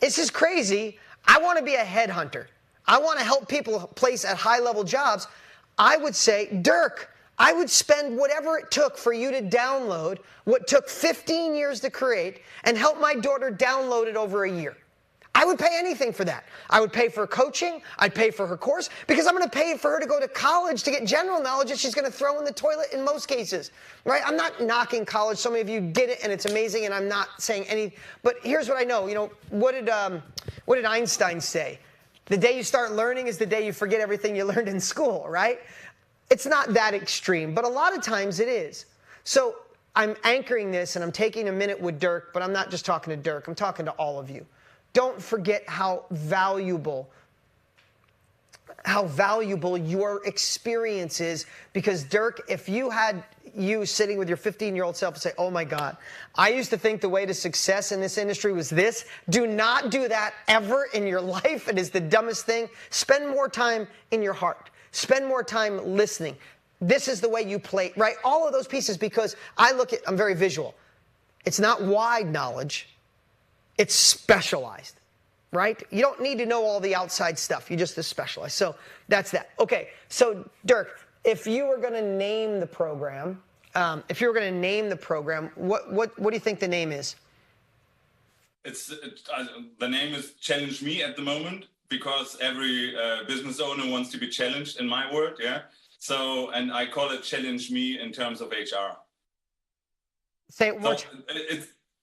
this is crazy. I want to be a headhunter. I want to help people place at high-level jobs. I would say, Dirk, I would spend whatever it took for you to download what took 15 years to create and help my daughter download it over a year. I would pay anything for that. I would pay for coaching. I'd pay for her course because I'm going to pay for her to go to college to get general knowledge that she's going to throw in the toilet in most cases, right? I'm not knocking college. So many of you did it and it's amazing, and I'm not saying any. But here's what I know. You know, what did Einstein say? The day you start learning is the day you forget everything you learned in school, right? It's not that extreme, but a lot of times it is. So I'm anchoring this and I'm taking a minute with Dirk, but I'm not just talking to Dirk. I'm talking to all of you. Don't forget how valuable your experience is, because Dirk, if you had you sitting with your 15-year-old self and say, oh my God, I used to think the way to success in this industry was this. Do not do that ever in your life. It is the dumbest thing. Spend more time in your heart. Spend more time listening. This is the way you play, right? All of those pieces, because I'm very visual. It's not wide knowledge. It's specialized, right? You don't need to know all the outside stuff. You just are specialized. So that's that. Okay, so Dirk, if you were going to name the program, what do you think the name is? The name is Challenge Me at the moment, because every business owner wants to be challenged, in my word, yeah? So, and I call it Challenge Me in terms of HR. Say it more. So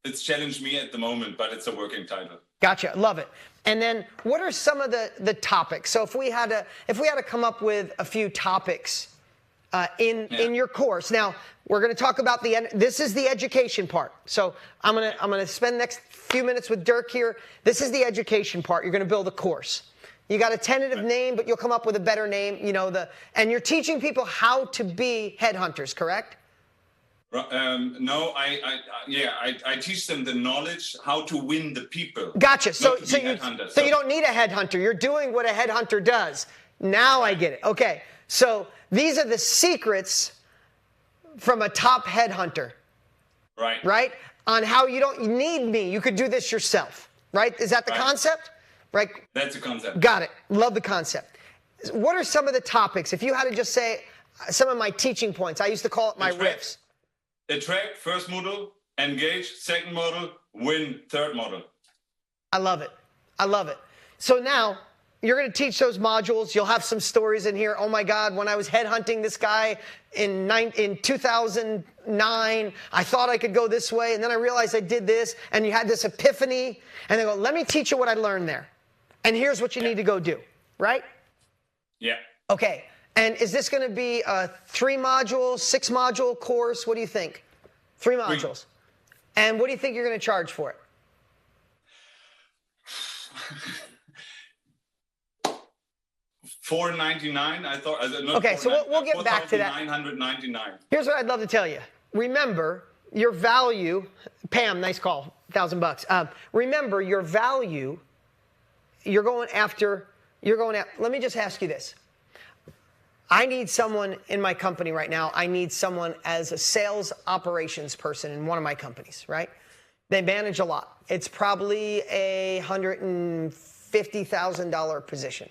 it's Challenge Me at the moment, but it's a working title. Gotcha, love it. And then what are some of the topics? So if we had to come up with a few topics in your course. Now, we're going to talk about this is the education part. So I'm going to spend the next few minutes with Dirk here. This is the education part. You're going to build a course. You got a tentative name, but you'll come up with a better name, and you're teaching people how to be headhunters, correct? No, I teach them the knowledge how to win the people. Gotcha. So you don't need a headhunter. You're doing what a headhunter does. Now I get it. Okay. So these are the secrets from a top headhunter. Right. Right? On how you don't need me. You could do this yourself. Right? Is that the concept? Right. That's the concept. Got it. Love the concept. What are some of the topics? If you had to just say some of my teaching points, I used to call it my riffs. Attract, first model. Engage, second model. Win, third model. I love it. I love it. So now you're going to teach those modules. You'll have some stories in here. Oh my God, when I was headhunting this guy in 2009, I thought I could go this way, and then I realized I did this, and you had this epiphany, and they go, let me teach you what I learned there. And here's what you need to go do, right? Yeah. Okay. And is this going to be a 3-module, 6-module course? What do you think? 3 modules. And what do you think you're going to charge for it? $499. I thought. Okay, so we'll get back to that. $999. Here's what I'd love to tell you. Remember your value. Pam, nice call. $1,000. Remember your value. You're going after. Let me just ask you this. I need someone in my company right now. I need someone as a sales operations person in one of my companies, right? They manage a lot. It's probably a $150,000 position.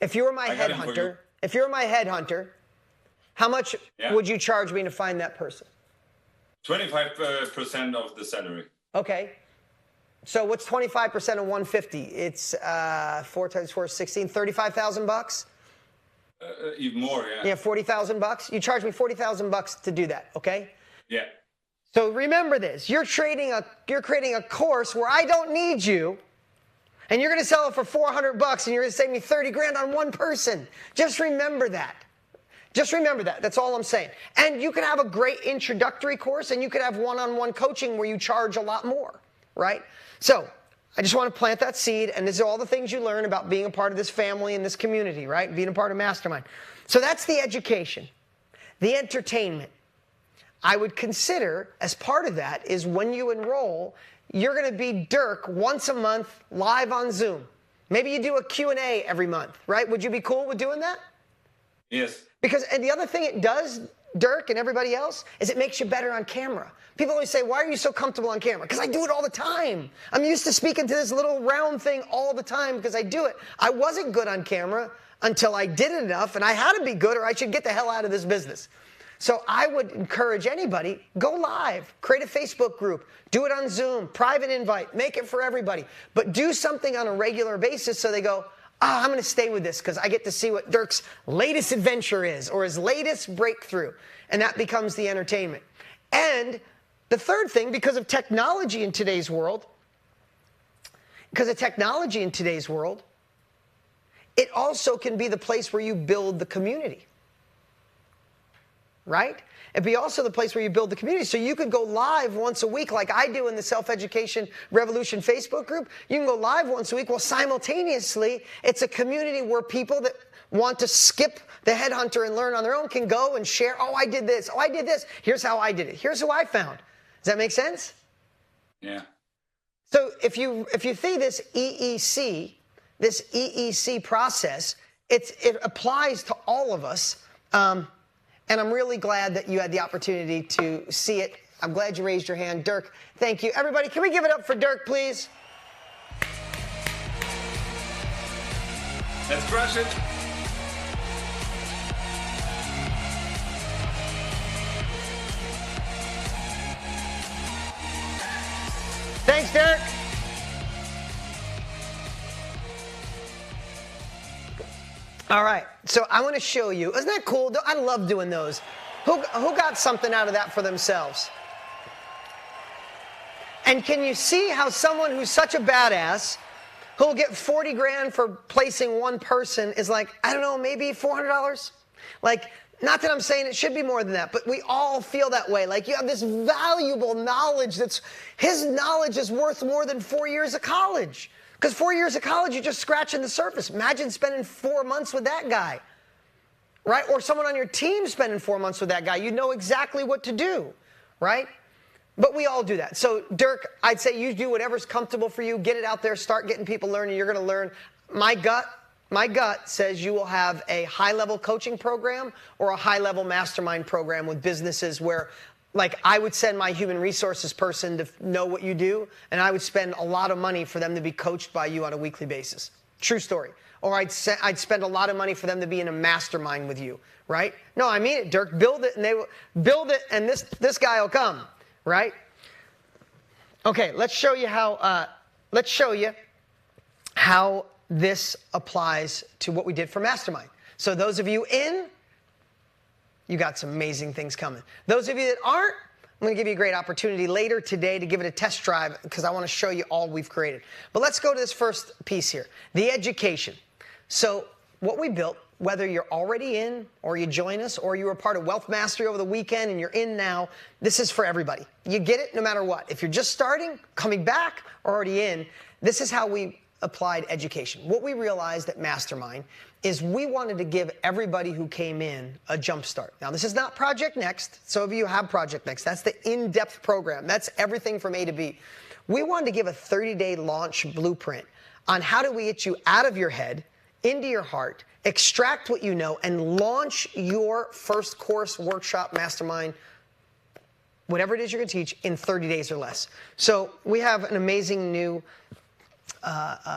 If you were my headhunter, how much would you charge me to find that person? 25% of the salary. Okay. So what's 25% of 150? It's 4 times 4 is 16, $35,000? Even more, yeah. Yeah, $40,000. You charge me $40,000 to do that, okay? Yeah. So remember this: you're creating a course where I don't need you, and you're going to sell it for $400, and you're going to save me 30 grand on one person. Just remember that. Just remember that. That's all I'm saying. And you can have a great introductory course, and you could have one-on-one coaching where you charge a lot more, right? So I just want to plant that seed, and these are all the things you learn about being a part of this family and this community, right? Being a part of Mastermind. So that's the education. The entertainment. I would consider, as part of that, is when you enroll, you're going to be Dirk once a month live on Zoom. Maybe you do a Q&A every month, right? Would you be cool with doing that? Yes. Because, and the other thing it does, Dirk and everybody else, is it makes you better on camera. People always say, why are you so comfortable on camera? Because I do it all the time. I'm used to speaking to this little round thing all the time because I do it. I wasn't good on camera until I did it enough and I had to be good or I should get the hell out of this business. So I would encourage anybody, go live, create a Facebook group, do it on Zoom, private invite, make it for everybody. But do something on a regular basis so they go, I'm going to stay with this because I get to see what Dirk's latest adventure is or his latest breakthrough. And that becomes the entertainment. And the third thing, because of technology in today's world, it also can be the place where you build the community. Right? It'd be also the place where you build the community. So you could go live once a week like I do in the Self-Education Revolution Facebook group. You can go live once a week. Well, simultaneously, it's a community where people that want to skip the headhunter and learn on their own can go and share, oh, I did this. Oh, I did this. Here's how I did it. Here's who I found. Does that make sense? Yeah. So if you see this EEC process, it applies to all of us. And I'm really glad that you had the opportunity to see it. I'm glad you raised your hand. Dirk, thank you. Everybody, can we give it up for Dirk, please? Let's crush it. Thanks, Dirk. All right, so I want to show you. Isn't that cool? I love doing those. Who got something out of that for themselves? And can you see how someone who's such a badass, who'll get 40 grand for placing one person, is like, I don't know, maybe $400? Like, not that I'm saying it should be more than that, but we all feel that way. Like, you have this valuable knowledge his knowledge is worth more than 4 years of college. Because 4 years of college, you're just scratching the surface. Imagine spending 4 months with that guy, right? Or someone on your team spending 4 months with that guy. You know exactly what to do, right? But we all do that. So, Dirk, I'd say you do whatever's comfortable for you. Get it out there. Start getting people learning. You're going to learn. My gut says you will have a high-level coaching program or a high-level mastermind program with businesses where, like, I would send my human resources person to know what you do, and I would spend a lot of money for them to be coached by you on a weekly basis. True story. Or I'd spend a lot of money for them to be in a mastermind with you, right? No, I mean it, Dirk. Build it, and they will build it, and this guy will come, right? Okay, let's show you how this applies to what we did for Mastermind. So those of you in, you got some amazing things coming. Those of you that aren't, I'm going to give you a great opportunity later today to give it a test drive because I want to show you all we've created. But let's go to this first piece here, the education. So what we built, whether you're already in or you join us or you were part of Wealth Mastery over the weekend and you're in now, this is for everybody. You get it no matter what. If you're just starting, coming back, or already in, this is how we applied education. What we realized at Mastermind is we wanted to give everybody who came in a jump start. Now, this is not Project Next. Some of you have Project Next. That's the in-depth program. That's everything from A to B. We wanted to give a 30-day launch blueprint on how do we get you out of your head, into your heart, extract what you know, and launch your first course, workshop, mastermind, whatever it is you're going to teach in 30 days or less. So we have an amazing new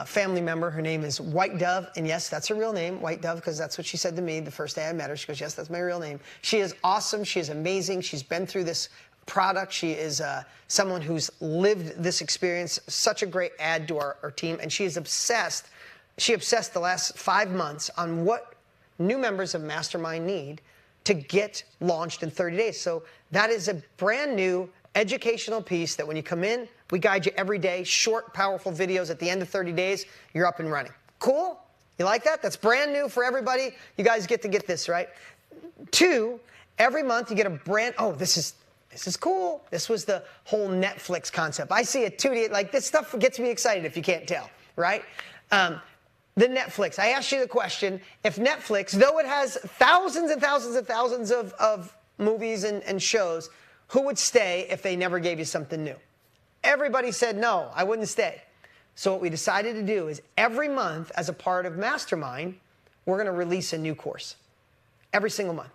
family member. Her name is White Dove, and yes, that's her real name, White Dove, because that's what she said to me the first day I met her. She goes, yes, that's my real name. She is awesome. She is amazing. She's been through this product. She is someone who's lived this experience. Such a great add to our team, and she is obsessed. She obsessed the last 5 months on what new members of Mastermind need to get launched in 30 days. So that is a brand new educational piece that when you come in, we guide you every day, short, powerful videos. At the end of 30 days, you're up and running. Cool? You like that? That's brand new for everybody. You guys get to get this, right? 2, every month you get a brand, this is cool. This was the whole Netflix concept. I see it 2D, like this stuff gets me excited if you can't tell, right? The Netflix. I asked you the question, if Netflix, though it has thousands and thousands and thousands of movies and shows, who would stay if they never gave you something new? Everybody said, no, I wouldn't stay. So what we decided to do is every month as a part of Mastermind, we're going to release a new course. Every single month.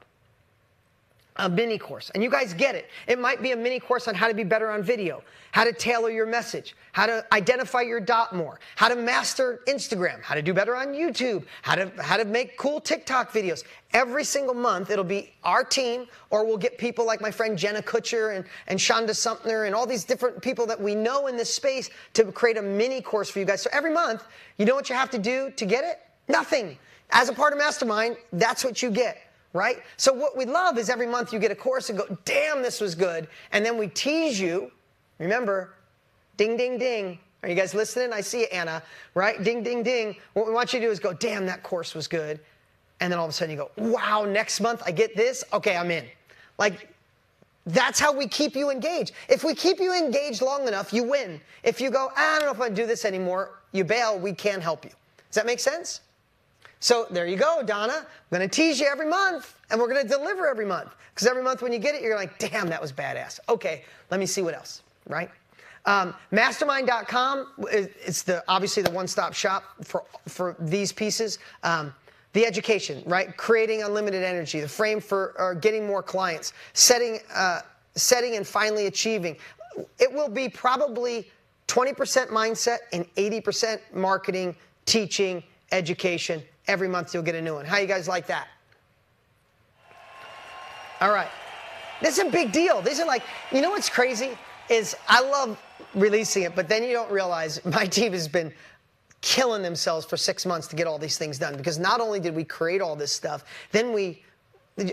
a mini course, and you guys get it. It might be a mini course on how to be better on video, how to tailor your message, how to identify your dot more, how to master Instagram, how to do better on YouTube, how to make cool TikTok videos. Every single month, it'll be our team, or we'll get people like my friend Jenna Kutcher and Shonda Sumner and all these different people that we know in this space to create a mini course for you guys. So every month, you know what you have to do to get it? Nothing. As a part of Mastermind, that's what you get. Right? So what we love is every month you get a course and go, damn, this was good. And then we tease you. Remember, ding, ding, ding. Are you guys listening? I see you, Anna. Right? Ding, ding, ding. What we want you to do is go, damn, that course was good. And then all of a sudden you go, wow, next month I get this. Okay, I'm in. Like, that's how we keep you engaged. If we keep you engaged long enough, you win. If you go, I don't know if I do this anymore, you bail, we can't help you. Does that make sense? So there you go, Donna. I'm going to tease you every month, and we're going to deliver every month. Because every month when you get it, you're like, damn, that was badass. Okay, let me see what else, right? Mastermind.com is obviously the one-stop shop for these pieces. The education, right? Creating unlimited energy, the frame for getting more clients, setting and finally achieving. It will be probably 20% mindset and 80% marketing, teaching, education. Every month you'll get a new one. How you guys like that? All right. This is a big deal. These are like, you know what's crazy is I love releasing it, but then you don't realize my team has been killing themselves for 6 months to get all these things done, because not only did we create all this stuff, then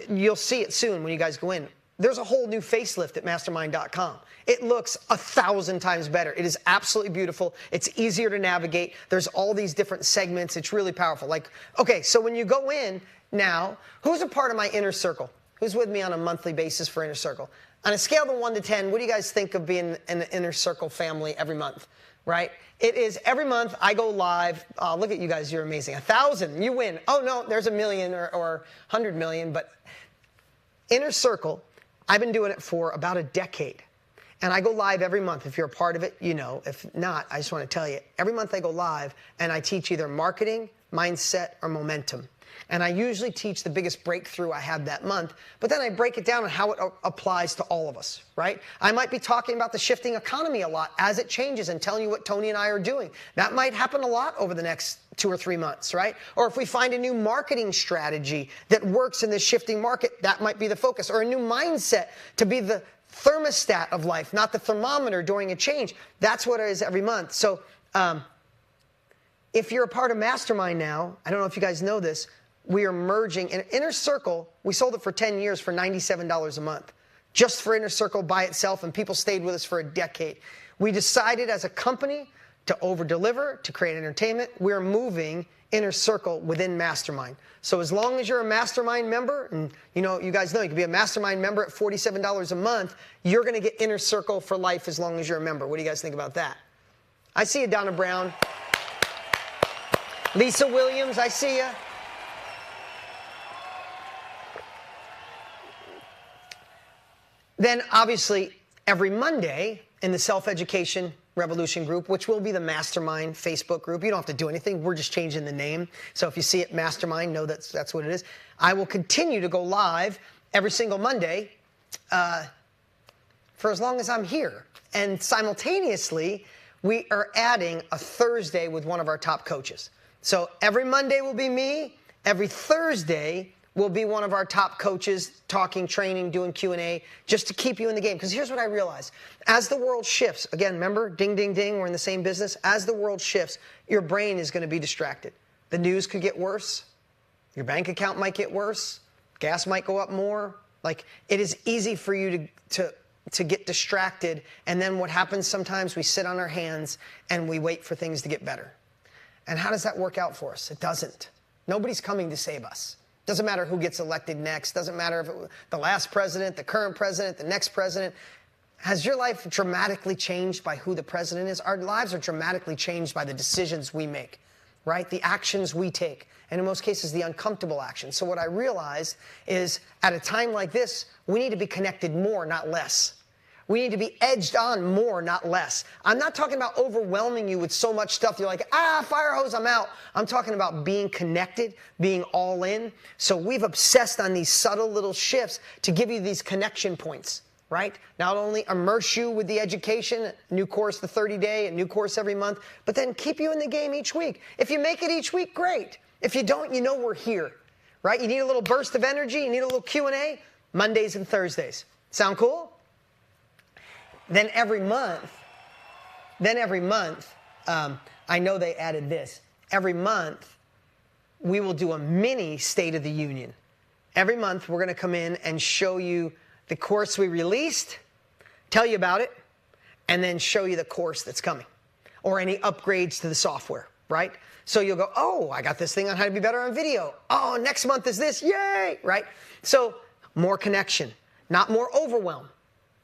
you'll see it soon when you guys go in. There's a whole new facelift at mastermind.com. It looks 1,000 times better. It is absolutely beautiful. It's easier to navigate. There's all these different segments. It's really powerful. Like, okay, so when you go in now, who's a part of my inner circle? Who's with me on a monthly basis for inner circle? On a scale of 1 to 10, what do you guys think of being in the inner circle family every month, right? It is every month I go live. Oh, look at you guys. You're amazing. 1,000. You win. Oh, no, there's 1 million or 100 million. But inner circle, I've been doing it for about a decade. And I go live every month. If you're a part of it, you know. If not, I just want to tell you, every month I go live and I teach either marketing, mindset, or momentum. And I usually teach the biggest breakthrough I had that month, but then I break it down on how it applies to all of us, right? I might be talking about the shifting economy a lot as it changes and telling you what Tony and I are doing. That might happen a lot over the next 2 or 3 months, right? Or if we find a new marketing strategy that works in this shifting market, that might be the focus. Or a new mindset to be the thermostat of life, not the thermometer during a change. That's what it is every month. So if you're a part of Mastermind now, I don't know if you guys know this, we are merging in Inner Circle. We sold it for 10 years for $97 a month, just for Inner Circle by itself, and people stayed with us for a decade. We decided as a company to over-deliver, to create entertainment. We're moving Inner Circle within Mastermind. So as long as you're a Mastermind member, and you guys know you can be a Mastermind member at $47 a month, you're going to get Inner Circle for life as long as you're a member. What do you guys think about that? I see you, Donna Brown. Lisa Williams, I see you. Then, obviously, every Monday in the Self-Education Revolution group, which will be the Mastermind Facebook group. You don't have to do anything. We're just changing the name. So if you see it Mastermind, know that's what it is. I will continue to go live every single Monday for as long as I'm here. And simultaneously, we are adding a Thursday with one of our top coaches. So every Monday will be me. Every Thursday will be one of our top coaches talking, training, doing Q&A, just to keep you in the game. Because here's what I realized. As the world shifts, again, remember, ding, ding, ding, we're in the same business. As the world shifts, your brain is going to be distracted. The news could get worse. Your bank account might get worse. Gas might go up more. Like, it is easy for you to get distracted. And then what happens sometimes, we sit on our hands and we wait for things to get better. And how does that work out for us? It doesn't. Nobody's coming to save us. Doesn't matter who gets elected next. Doesn't matter if it was the last president, the current president, the next president. Has your life dramatically changed by who the president is? Our lives are dramatically changed by the decisions we make, right? The actions we take. And in most cases, the uncomfortable actions. So what I realized is at a time like this, we need to be connected more, not less. We need to be edged on more, not less. I'm not talking about overwhelming you with so much stuff. You're like, fire hose, I'm out. I'm talking about being connected, being all in. So we've obsessed on these subtle little shifts to give you these connection points, right? Not only immerse you with the education, new course the 30-day, a new course every month, but then keep you in the game each week. If you make it each week, great. If you don't, you know we're here, right? You need a little burst of energy, you need a little Q&A, Mondays and Thursdays. Sound cool? Then every month, I know they added this. Every month, we will do a mini State of the Union. Every month, we're going to come in and show you the course we released, tell you about it, and then show you the course that's coming or any upgrades to the software, right? So you'll go, oh, I got this thing on how to be better on video. Oh, next month is this, yay, right? So more connection, not more overwhelm.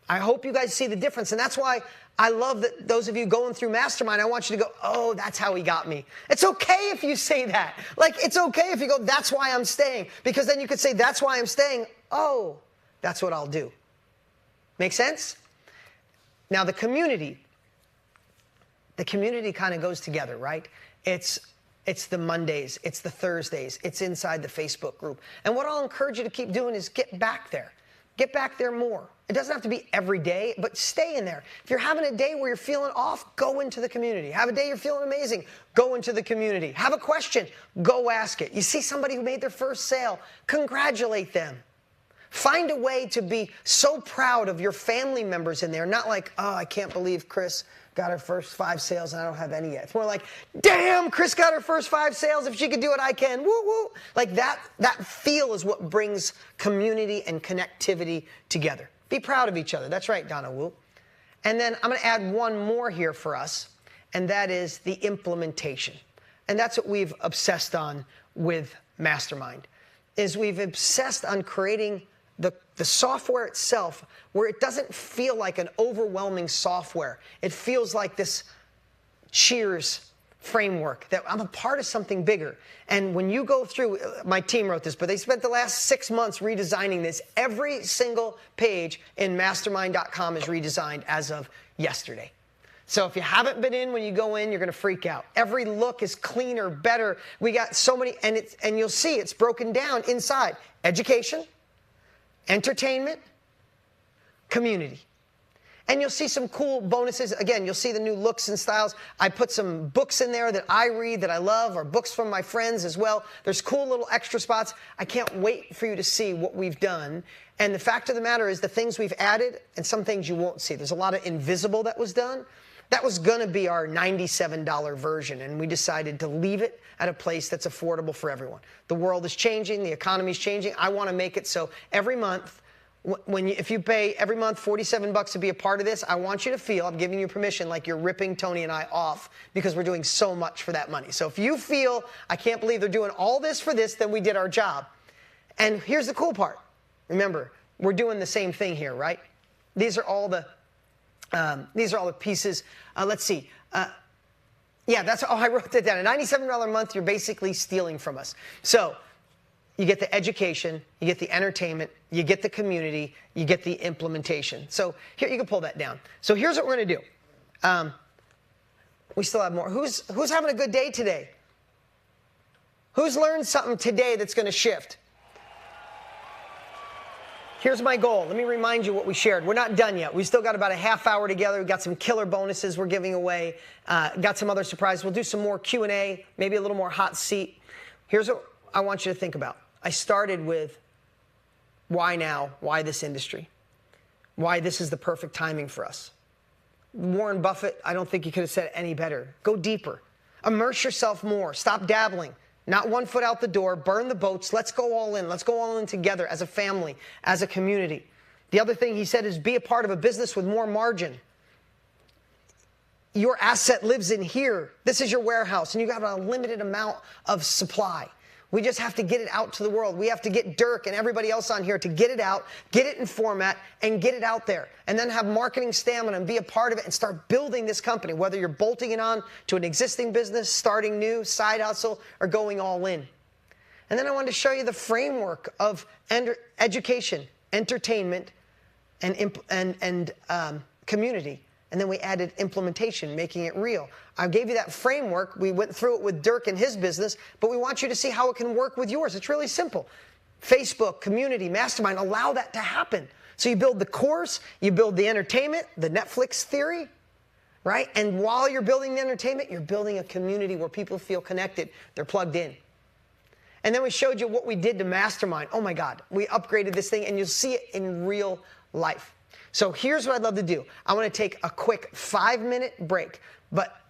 I hope you guys see the difference. And that's why I love that those of you going through Mastermind, I want you to go, oh, that's how he got me. It's okay if you say that. Like, it's okay if you go, that's why I'm staying. Because then you could say, that's why I'm staying. Oh, that's what I'll do. Make sense? Now, the community kind of goes together, right? It's the Mondays, it's the Thursdays, it's inside the Facebook group. And what I'll encourage you to keep doing is get back there. Get back there more. It doesn't have to be every day, but stay in there. If you're having a day where you're feeling off, go into the community. Have a day you're feeling amazing, go into the community. Have a question, go ask it. You see somebody who made their first sale, congratulate them. Find a way to be so proud of your family members in there, not like, oh, I can't believe Chris got her first 5 sales and I don't have any yet. It's more like, damn, Chris got her first 5 sales. If she could do it, I can. Woo, woo. Like that feel is what brings community and connectivity together. Be proud of each other. That's right, Donna Wu. And then I'm going to add one more here for us, and that is the implementation. And that's what we've obsessed on with Mastermind, is we've obsessed on creating the software itself where it doesn't feel like an overwhelming software. It feels like this Cheers framework, that I'm a part of something bigger. And when you go through, my team wrote this, but they spent the last 6 months redesigning this. Every single page in mastermind.com is redesigned as of yesterday. So if you haven't been in, when you go in, you're going to freak out. Every look is cleaner, better. We got so many, and you'll see it's broken down inside. Education, entertainment, community. And you'll see some cool bonuses. Again, you'll see the new looks and styles. I put some books in there that I read that I love, or books from my friends as well. There's cool little extra spots. I can't wait for you to see what we've done. And the fact of the matter is the things we've added and some things you won't see. There's a lot of invisible that was done. That was going to be our $97 version, and we decided to leave it at a place that's affordable for everyone. The world is changing. The economy is changing. I want to make it so every month, if you pay every month $47 to be a part of this, I want you to feel, I'm giving you permission, like you're ripping Tony and I off because we're doing so much for that money. So if you feel, I can't believe they're doing all this for this, then we did our job. And here's the cool part. Remember, we're doing the same thing here, right? These are all the pieces. Let's see. Yeah, I wrote that down. A $97 a month, you're basically stealing from us. So you get the education, you get the entertainment, you get the community, you get the implementation. So here, you can pull that down. So here's what we're going to do. We still have more. Who's having a good day today? Who's learned something today that's going to shift? Here's my goal. Let me remind you what we shared. We're not done yet. We still got about a half hour together. We've got some killer bonuses we're giving away. Got some other surprises. We'll do some more Q&A, maybe a little more hot seat. Here's what I want you to think about. I started with why now? Why this industry? Why this is the perfect timing for us. Warren Buffett, I don't think he could have said it any better. Go deeper. Immerse yourself more. Stop dabbling. Not one foot out the door, burn the boats, let's go all in. Let's go all in together as a family, as a community. The other thing he said is be a part of a business with more margin. Your asset lives in here. This is your warehouse, and you got a limited amount of supply. We just have to get it out to the world. We have to get Dirk and everybody else on here to get it out, get it in format, and get it out there. And then have marketing stamina and be a part of it and start building this company, whether you're bolting it on to an existing business, starting new, side hustle, or going all in. And then I wanted to show you the framework of education, entertainment, and community. And then we added implementation, making it real. I gave you that framework. We went through it with Dirk and his business, but we want you to see how it can work with yours. It's really simple. Facebook, community, mastermind, allow that to happen. So you build the course, you build the entertainment, the Netflix theory, right? And while you're building the entertainment, you're building a community where people feel connected. They're plugged in. And then we showed you what we did to Mastermind. Oh my God, we upgraded this thing, and you'll see it in real life. So here's what I'd love to do. I want to take a quick 5-minute break, but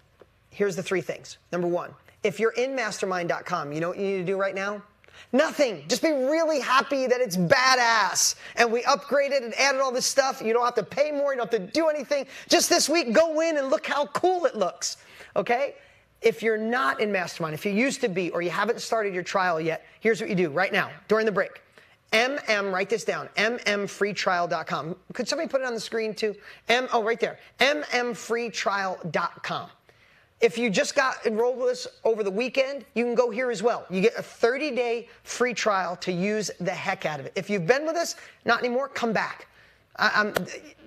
here's the 3 things. Number 1, if you're in mastermind.com, you know what you need to do right now? Nothing. Just be really happy that it's badass. And we upgraded and added all this stuff. You don't have to pay more. You don't have to do anything. Just this week, go in and look how cool it looks. Okay? If you're not in Mastermind, if you used to be, or you haven't started your trial yet, here's what you do right now, during the break. write this down, mmfreetrial.com. Could somebody put it on the screen too? Right there, mmfreetrial.com. If you just got enrolled with us over the weekend, you can go here as well. You get a 30-day free trial to use the heck out of it. If you've been with us, not anymore, come back.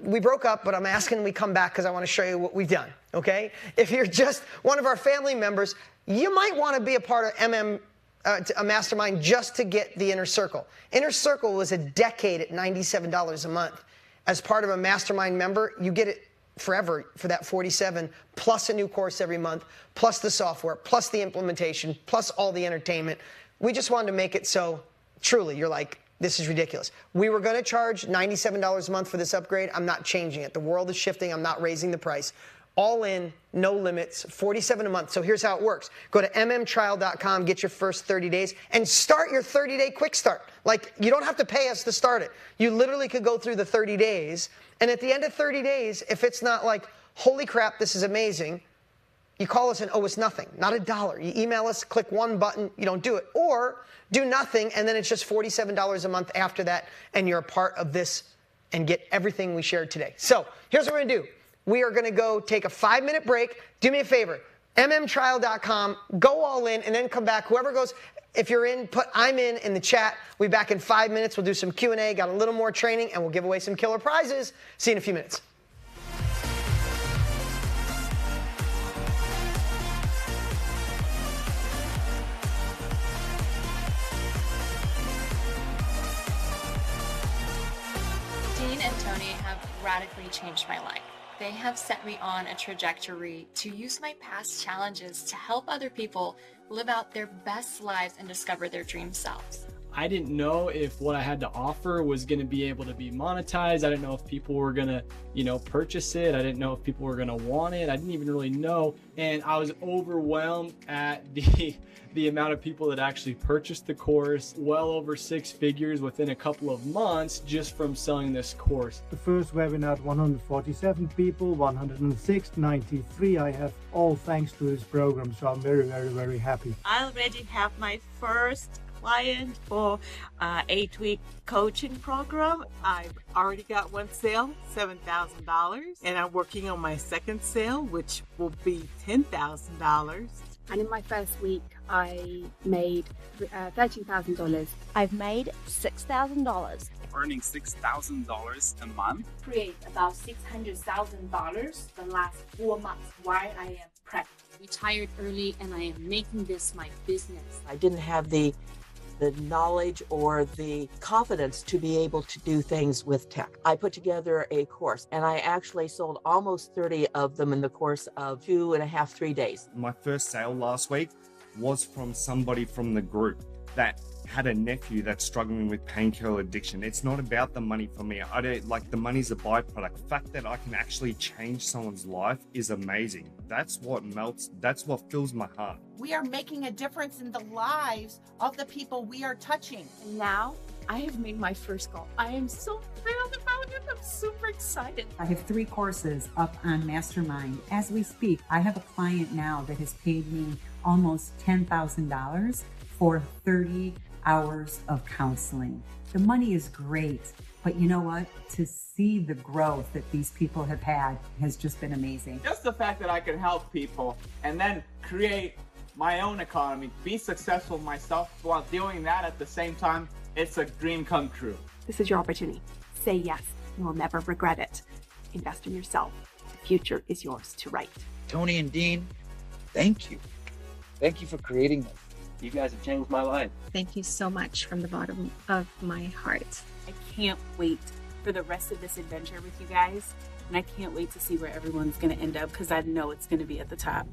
We broke up, but I'm asking we come back because I want to show you what we've done, okay? If you're just one of our family members, you might want to be a part of a mastermind just to get the Inner Circle. Inner Circle was a decade at $97 a month. As part of a mastermind member, you get it forever for that $47, plus a new course every month, plus the software, plus the implementation, plus all the entertainment. We just wanted to make it so truly you're like, this is ridiculous. We were going to charge $97 a month for this upgrade. I'm not changing it. The world is shifting. I'm not raising the price. All in, no limits, $47 a month. So here's how it works. Go to mmtrial.com, get your first 30 days, and start your 30-day quick start. Like, you don't have to pay us to start it. You literally could go through the 30 days, and at the end of 30 days, if it's not like, holy crap, this is amazing, you call us and owe us nothing, not $1. You email us, click one button, you don't do it. Or do nothing, and then it's just $47 a month after that, and you're a part of this and get everything we shared today. So here's what we're going to do. We are going to go take a 5-minute break. Do me a favor, mmtrial.com, go all in, and then come back. Whoever goes, if you're in, put I'm in the chat. We'll be back in 5 minutes. We'll do some Q&A, got a little more training, and we'll give away some killer prizes. See you in a few minutes. Dean and Tony have radically changed my life. They have set me on a trajectory to use my past challenges to help other people live out their best lives and discover their dream selves. I didn't know if what I had to offer was going to be able to be monetized. I didn't know if people were going to, purchase it. I didn't know if people were going to want it. I didn't even really know. And I was overwhelmed at the amount of people that actually purchased the course, well over 6 figures within a couple of months just from selling this course. The first webinar, 147 people, 106, 93. I have all thanks to this program. So I'm very, very, very happy. I already have my first client for 8-week coaching program. I've already got one sale, $7,000, and I'm working on my second sale, which will be $10,000. And in my first week, I made $13,000. I've made $6,000. Earning $6,000 a month. Create about $600,000 the last 4 months while I am pregnant. Retired early, and I am making this my business. I didn't have the knowledge or the confidence to be able to do things with tech. I put together a course, and I actually sold almost 30 of them in the course of 2.5, 3 days. My first sale last week was from somebody from the group that had a nephew that's struggling with painkiller addiction. It's not about the money for me. I don't like the money's a byproduct. The fact that I can actually change someone's life is amazing. That's what melts, that's what fills my heart. We are making a difference in the lives of the people we are touching. And now I have made my first goal. I am so thrilled about it. I'm super excited. I have 3 courses up on Mastermind. As we speak, I have a client now that has paid me almost $10,000 for 30 hours of counseling. The money is great, but you know what? To see the growth that these people have had has just been amazing. Just the fact that I can help people and then create my own economy, be successful myself while doing that at the same time, it's a dream come true. This is your opportunity. Say yes. You will never regret it. Invest in yourself. The future is yours to write. Tony and Dean, thank you. Thank you for creating this. You guys have changed my life. Thank you so much from the bottom of my heart. I can't wait for the rest of this adventure with you guys. And I can't wait to see where everyone's going to end up because I know it's going to be at the top.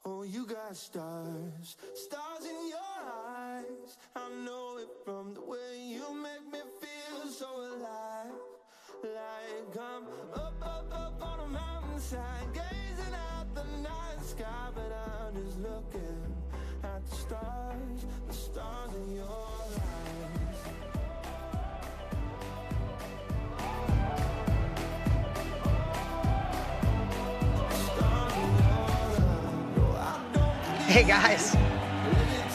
Oh, you got stars, stars in your eyes. I know it from the way you make me feel so alive. Like I'm up on a mountainside, gazing at the night sky, but I'm just looking at the stars in your eyes. Hey guys.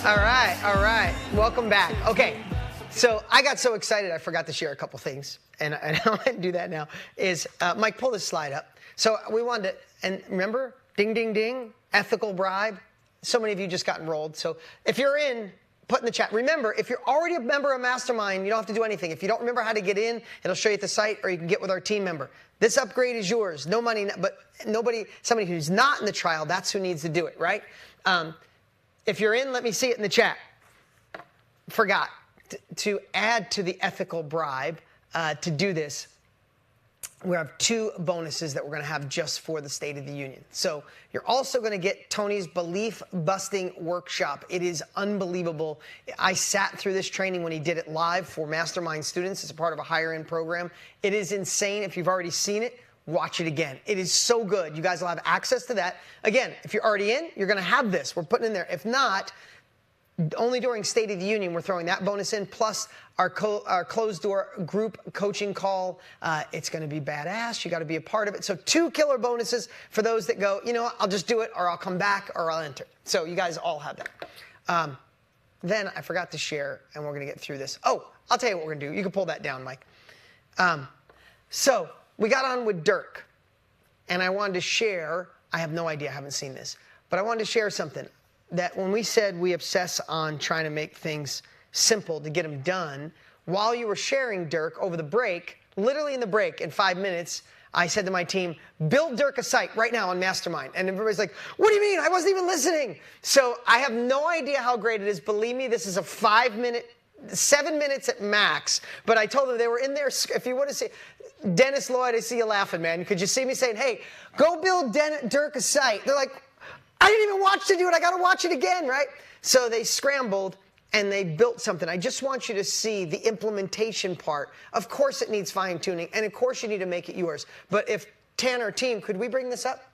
All right. Welcome back. Okay, so I got so excited I forgot to share a couple things, and I want to do that now. Is Mike, pull this slide up. So we wanted to, and remember, ding, ding, ding, ethical bribe. So many of you just got enrolled. So if you're in, put in the chat. Remember, if you're already a member of Mastermind, you don't have to do anything. If you don't remember how to get in, it'll show you at the site, or you can get with our team member. This upgrade is yours. No money, but somebody who's not in the trial, that's who needs to do it, right? If you're in, let me see it in the chat. Forgot to add to the ethical bribe to do this. We have 2 bonuses that we're going to have just for the State of the Union. So you're also going to get Tony's Belief Busting Workshop. It is unbelievable. I sat through this training when he did it live for Mastermind students as a part of a higher end program. It is insane. If you've already seen it, watch it again. It is so good. You guys will have access to that. Again, if you're already in, you're going to have this. We're putting in there. If not, only during State of the Union, we're throwing that bonus in, plus our closed-door group coaching call. It's going to be badass. You got to be a part of it. So 2 killer bonuses for those that go, you know what, I'll just do it, or I'll come back, or I'll enter. So you guys all have that. Then I forgot to share, and we're going to get through this. Oh, I'll tell you what we're going to do. You can pull that down, Mike. So we got on with Dirk, and I wanted to share, I have no idea, I haven't seen this, but I wanted to share something. That when we said we obsess on trying to make things simple to get them done, while you were sharing, Dirk, over the break, literally in the break, in 5 minutes, I said to my team, build Dirk a site right now on Mastermind. And everybody's like, what do you mean? I wasn't even listening. So I have no idea how great it is. Believe me, this is a 5-minute, 7 minutes at max. But I told them they were in there. If you want to see, Dennis Lloyd, I see you laughing, man. Could you see me saying, hey, go build Dirk a site? They're like, I didn't even watch to do it. I got to watch it again, right? So they scrambled and they built something. I just want you to see the implementation part. Of course it needs fine tuning, and of course you need to make it yours. But if Tanner, team, could we bring this up?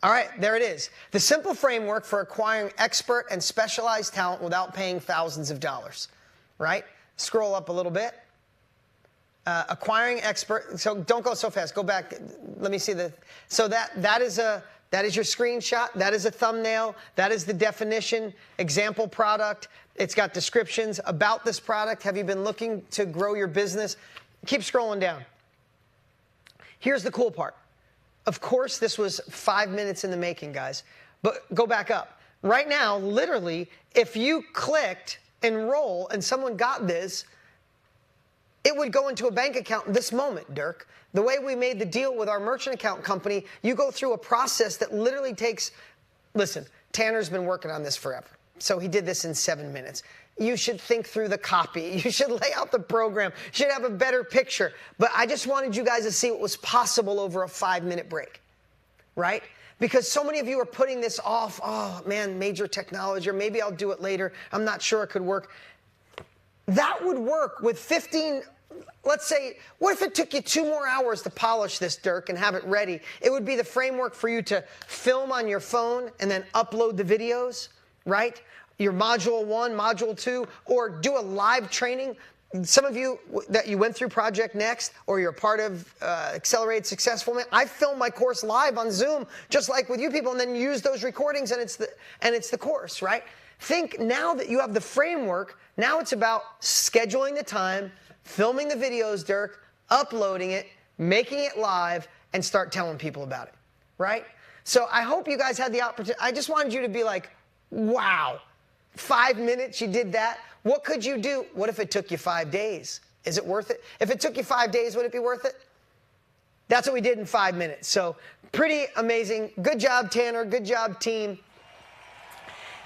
All right, there it is. The simple framework for acquiring expert and specialized talent without paying thousands of dollars, right? Scroll up a little bit. Acquiring expert, so don't go so fast. Go back. Let me see the. So that is your screenshot. That is a thumbnail. That is the definition. Example product. It's got descriptions about this product. Have you been looking to grow your business? Keep scrolling down. Here's the cool part. Of course, this was 5 minutes in the making, guys. But go back up. Right now, literally, if you clicked enroll and someone got this, it would go into a bank account this moment, Dirk. The way we made the deal with our merchant account company, you go through a process that literally takes, listen, Tanner's been working on this forever. So he did this in 7 minutes. You should think through the copy. You should lay out the program. You should have a better picture. But I just wanted you guys to see what was possible over a 5-minute break, right? Because so many of you are putting this off. Oh, man, major technology, or maybe I'll do it later. I'm not sure it could work. That would work with 15. Let's say, what if it took you 2 more hours to polish this, Dirk, and have it ready? It would be the framework for you to film on your phone and then upload the videos, right? Your module 1, module 2, or do a live training. Some of you that you went through Project Next, or you're part of Accelerated Successful Man, I film my course live on Zoom, just like with you people, and then use those recordings, and it's the course, right? Think now that you have the framework, now it's about scheduling the time, filming the videos, Dirk, uploading it, making it live, and start telling people about it, right? So I hope you guys had the opportunity. I just wanted you to be like, wow, 5 minutes, you did that. What could you do? What if it took you 5 days? Is it worth it? If it took you 5 days, would it be worth it? That's what we did in 5 minutes. So pretty amazing. Good job, Tanner. Good job, team.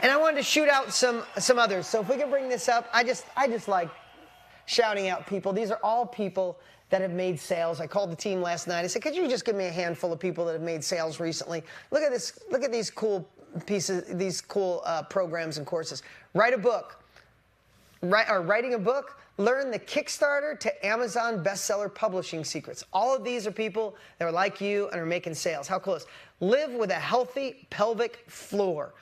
And I wanted to shoot out some others. So if we can bring this up, I just like shouting out people. These are all people that have made sales. I called the team last night. I said, could you just give me a handful of people that have made sales recently? Look at this. Look at these cool pieces, these cool programs and courses. Write a book. Writing a book. Learn the Kickstarter to Amazon bestseller publishing secrets. All of these are people that are like you and are making sales. How close? Live with a healthy pelvic floor.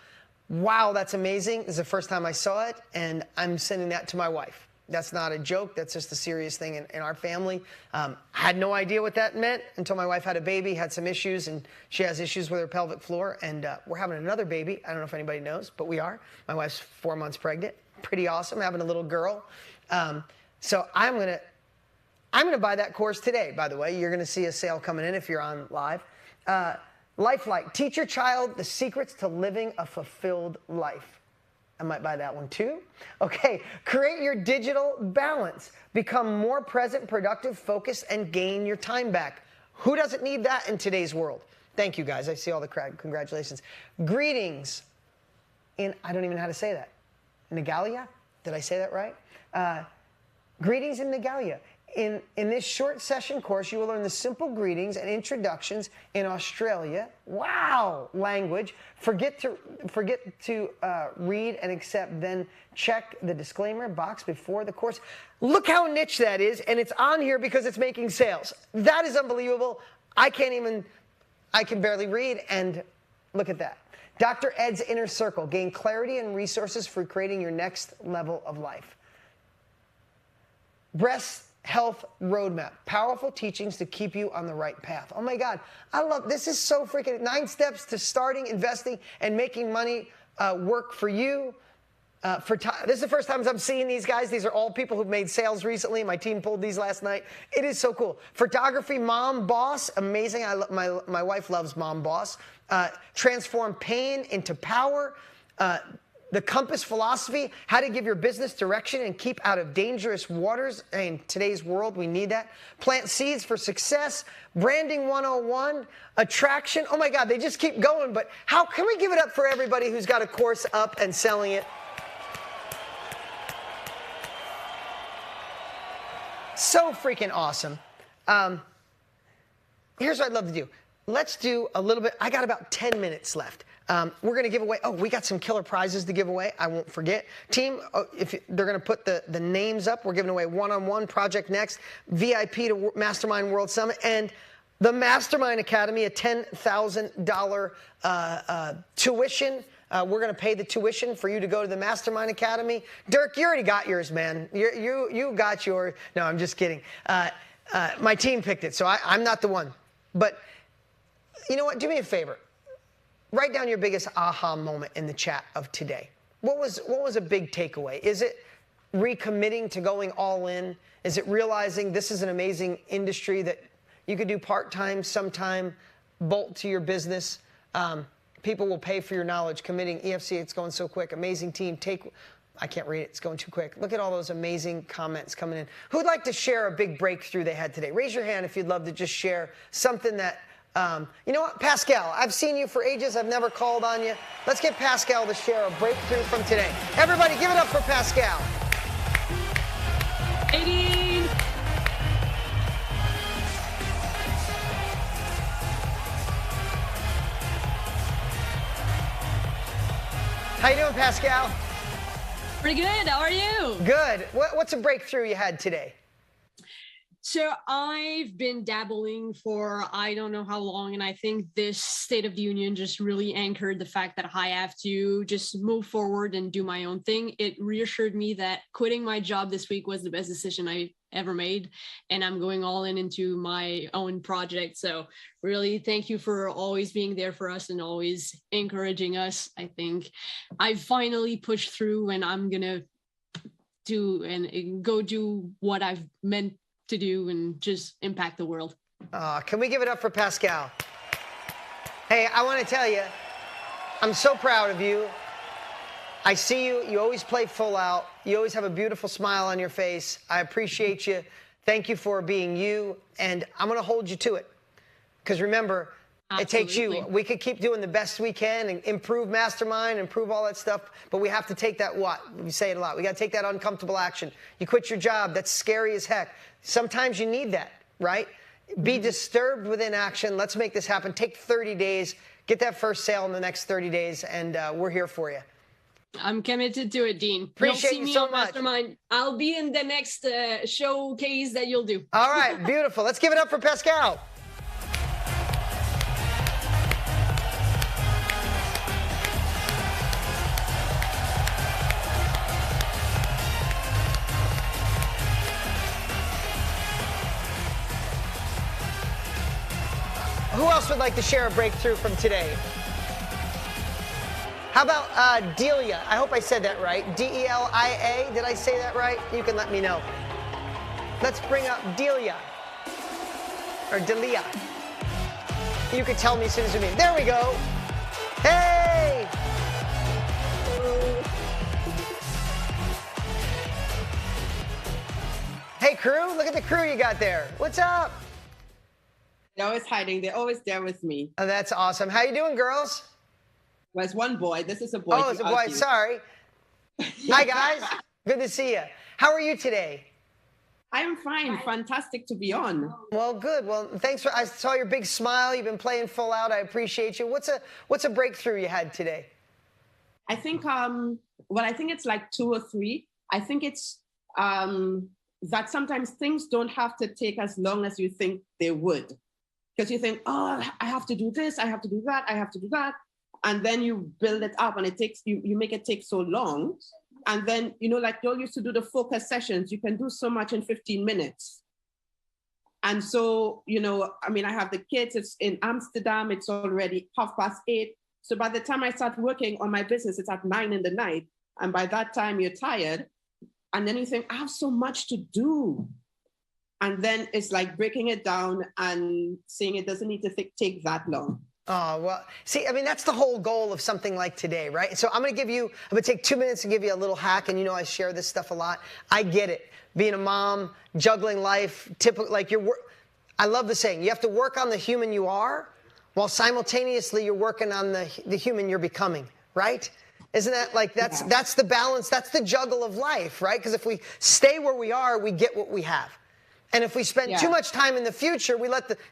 Wow, that's amazing. This is the first time I saw it, and I'm sending that to my wife. That's not a joke. That's just a serious thing in our family. I had no idea what that meant until my wife had a baby, had some issues, and she has issues with her pelvic floor. And we're having another baby. I don't know if anybody knows, but we are. My wife's 4 months pregnant. Pretty awesome, having a little girl. So I'm gonna buy that course today, by the way. You're gonna see a sale coming in if you're on live. Lifelike, teach your child the secrets to living a fulfilled life. I might buy that one too. Okay, create your digital balance. Become more present, productive, focused, and gain your time back. Who doesn't need that in today's world? Thank you, guys. I see all the congratulations. Greetings in, I don't even know how to say that. Negalia? Did I say that right? Greetings in Negalia. in this short session course, you will learn the simple greetings and introductions in Australia. Wow, language. Forget to read and accept, then check the disclaimer box before the course. Look how niche that is, and it's on here because it's making sales. That is unbelievable. I can barely read, and look at that. Dr. Ed's Inner Circle. Gain clarity and resources for creating your next level of life. Breast Health Roadmap. Powerful teachings to keep you on the right path. Oh my God. I love this. Is so freaking 9 steps to starting, investing, and making money work for you. This is the first time I'm seeing these guys. These are all people who've made sales recently. My team pulled these last night. It is so cool. Photography, Mom Boss, amazing. My wife loves Mom Boss. Transform pain into power. The Compass Philosophy, how to give your business direction and keep out of dangerous waters. In today's world, we need that. Plant Seeds for Success. Branding 101. Attraction. Oh my God, they just keep going. But how can we give it up for everybody who's got a course up and selling it? So freaking awesome. Here's what I'd love to do. Let's do a little bit. I got about 10 minutes left. We're going to give away. Oh, we got some killer prizes to give away. I won't forget. Team, if they're going to put the names up, we're giving away one-on-one, Project Next, VIP to Mastermind World Summit, and the Mastermind Academy, a $10,000 tuition. We're going to pay the tuition for you to go to the Mastermind Academy. Dirk, you already got yours, man. You got yours. No, I'm just kidding. My team picked it, so I'm not the one. But you know what? Do me a favor. Write down your biggest aha moment in the chat of today. What was a big takeaway? Is it recommitting to going all in? Is it realizing this is an amazing industry that you could do part-time, sometime, bolt to your business? People will pay for your knowledge. Committing, EFC, it's going so quick. Amazing team. I can't read it. It's going too quick. Look at all those amazing comments coming in. Who'd like to share a big breakthrough they had today? Raise your hand if you'd love to just share something that, you know what, Pascal, I've seen you for ages. I've never called on you. Let's get Pascal to share a breakthrough from today. Everybody give it up for Pascal. 18. How you doing, Pascal? Pretty good. How are you? Good. What's a breakthrough you had today? So I've been dabbling for I don't know how long, and I think this State of the Union just really anchored the fact that I have to just move forward and do my own thing. It reassured me that quitting my job this week was the best decision I ever made, and I'm going all in into my own project. So really, thank you for always being there for us and always encouraging us. I think I finally pushed through, and I'm gonna go do what I've meant to do and just impact the world. Can we give it up for Pascal? Hey, I want to tell you, I'm so proud of you. I see you. You always play full out. You always have a beautiful smile on your face. I appreciate you. Thank you for being you. And I'm going to hold you to it. Because remember, It takes you. We could keep doing the best we can and improve Mastermind, improve all that stuff, but we have to take that we say it a lot. We got to take that uncomfortable action. You quit your job. That's scary as heck. Sometimes you need that, right? Be disturbed within action. Let's make this happen. Take 30 days. Get that first sale in the next 30 days, and we're here for you. I'm committed to it, Dean. Appreciate you'll see you me so on much. Mastermind. I'll be in the next showcase that you'll do. All right, beautiful. Let's give it up for Pascal. Who else would like to share a breakthrough from today? How about Delia? I hope I said that right. D-E-L-I-A. Did I say that right? You can let me know. Let's bring up Delia. Or Delia. You could tell me as soon as you mean. There we go. Hey! Hey, crew. Look at the crew you got there. What's up? They're always hiding. They're always there with me. Oh, that's awesome. How you doing, girls? Well, it's one boy. This is a boy. Oh, it's a boy. Sorry. Hi, guys. Good to see you. How are you today? I'm fine. Fantastic to be on. Well, good. Well, thanks for. I saw your big smile. You've been playing full out. I appreciate you. What's a breakthrough you had today? I think I think it's like 2 or 3. I think it's that sometimes things don't have to take as long as you think they would, because you think, oh, I have to do this, I have to do that, I have to do that, and then you build it up, and it takes you make it take so long. And then, like you all used to do the focus sessions, you can do so much in 15 minutes. And so, I have the kids, it's in Amsterdam, it's already 8:30. So by the time I start working on my business, it's at 9 p.m. And by that time you're tired. And then you think, I have so much to do. And then it's like breaking it down and saying it doesn't need to take that long. Oh, well, see, that's the whole goal of something like today, right? So I'm going to take 2 minutes to give you a little hack. And I share this stuff a lot. I get it. Being a mom, juggling life, I love the saying, you have to work on the human you are while simultaneously you're working on the human you're becoming, right? Isn't that that's the balance, that's the juggle of life, right? Because if we stay where we are, we get what we have. And if we spend too much time in the future,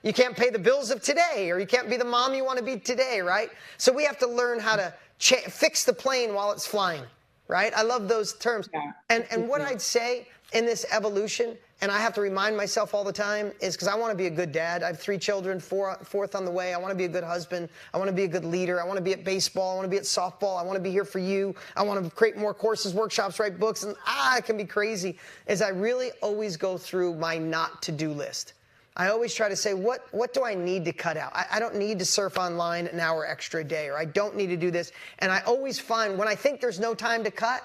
you can't pay the bills of today, or you can't be the mom you want to be today, right? So we have to learn how to fix the plane while it's flying, right? I love those terms. Yeah. And what I'd say in this evolution, and I have to remind myself all the time, is because I want to be a good dad. I have 3 children, fourth on the way. I want to be a good husband. I want to be a good leader. I want to be at baseball. I want to be at softball. I want to be here for you. I want to create more courses, workshops, write books, and it can be crazy. Is I really always go through my not to-do list. I always try to say, what do I need to cut out? I don't need to surf online an hour extra a day, or I don't need to do this. And I always find, when I think there's no time to cut,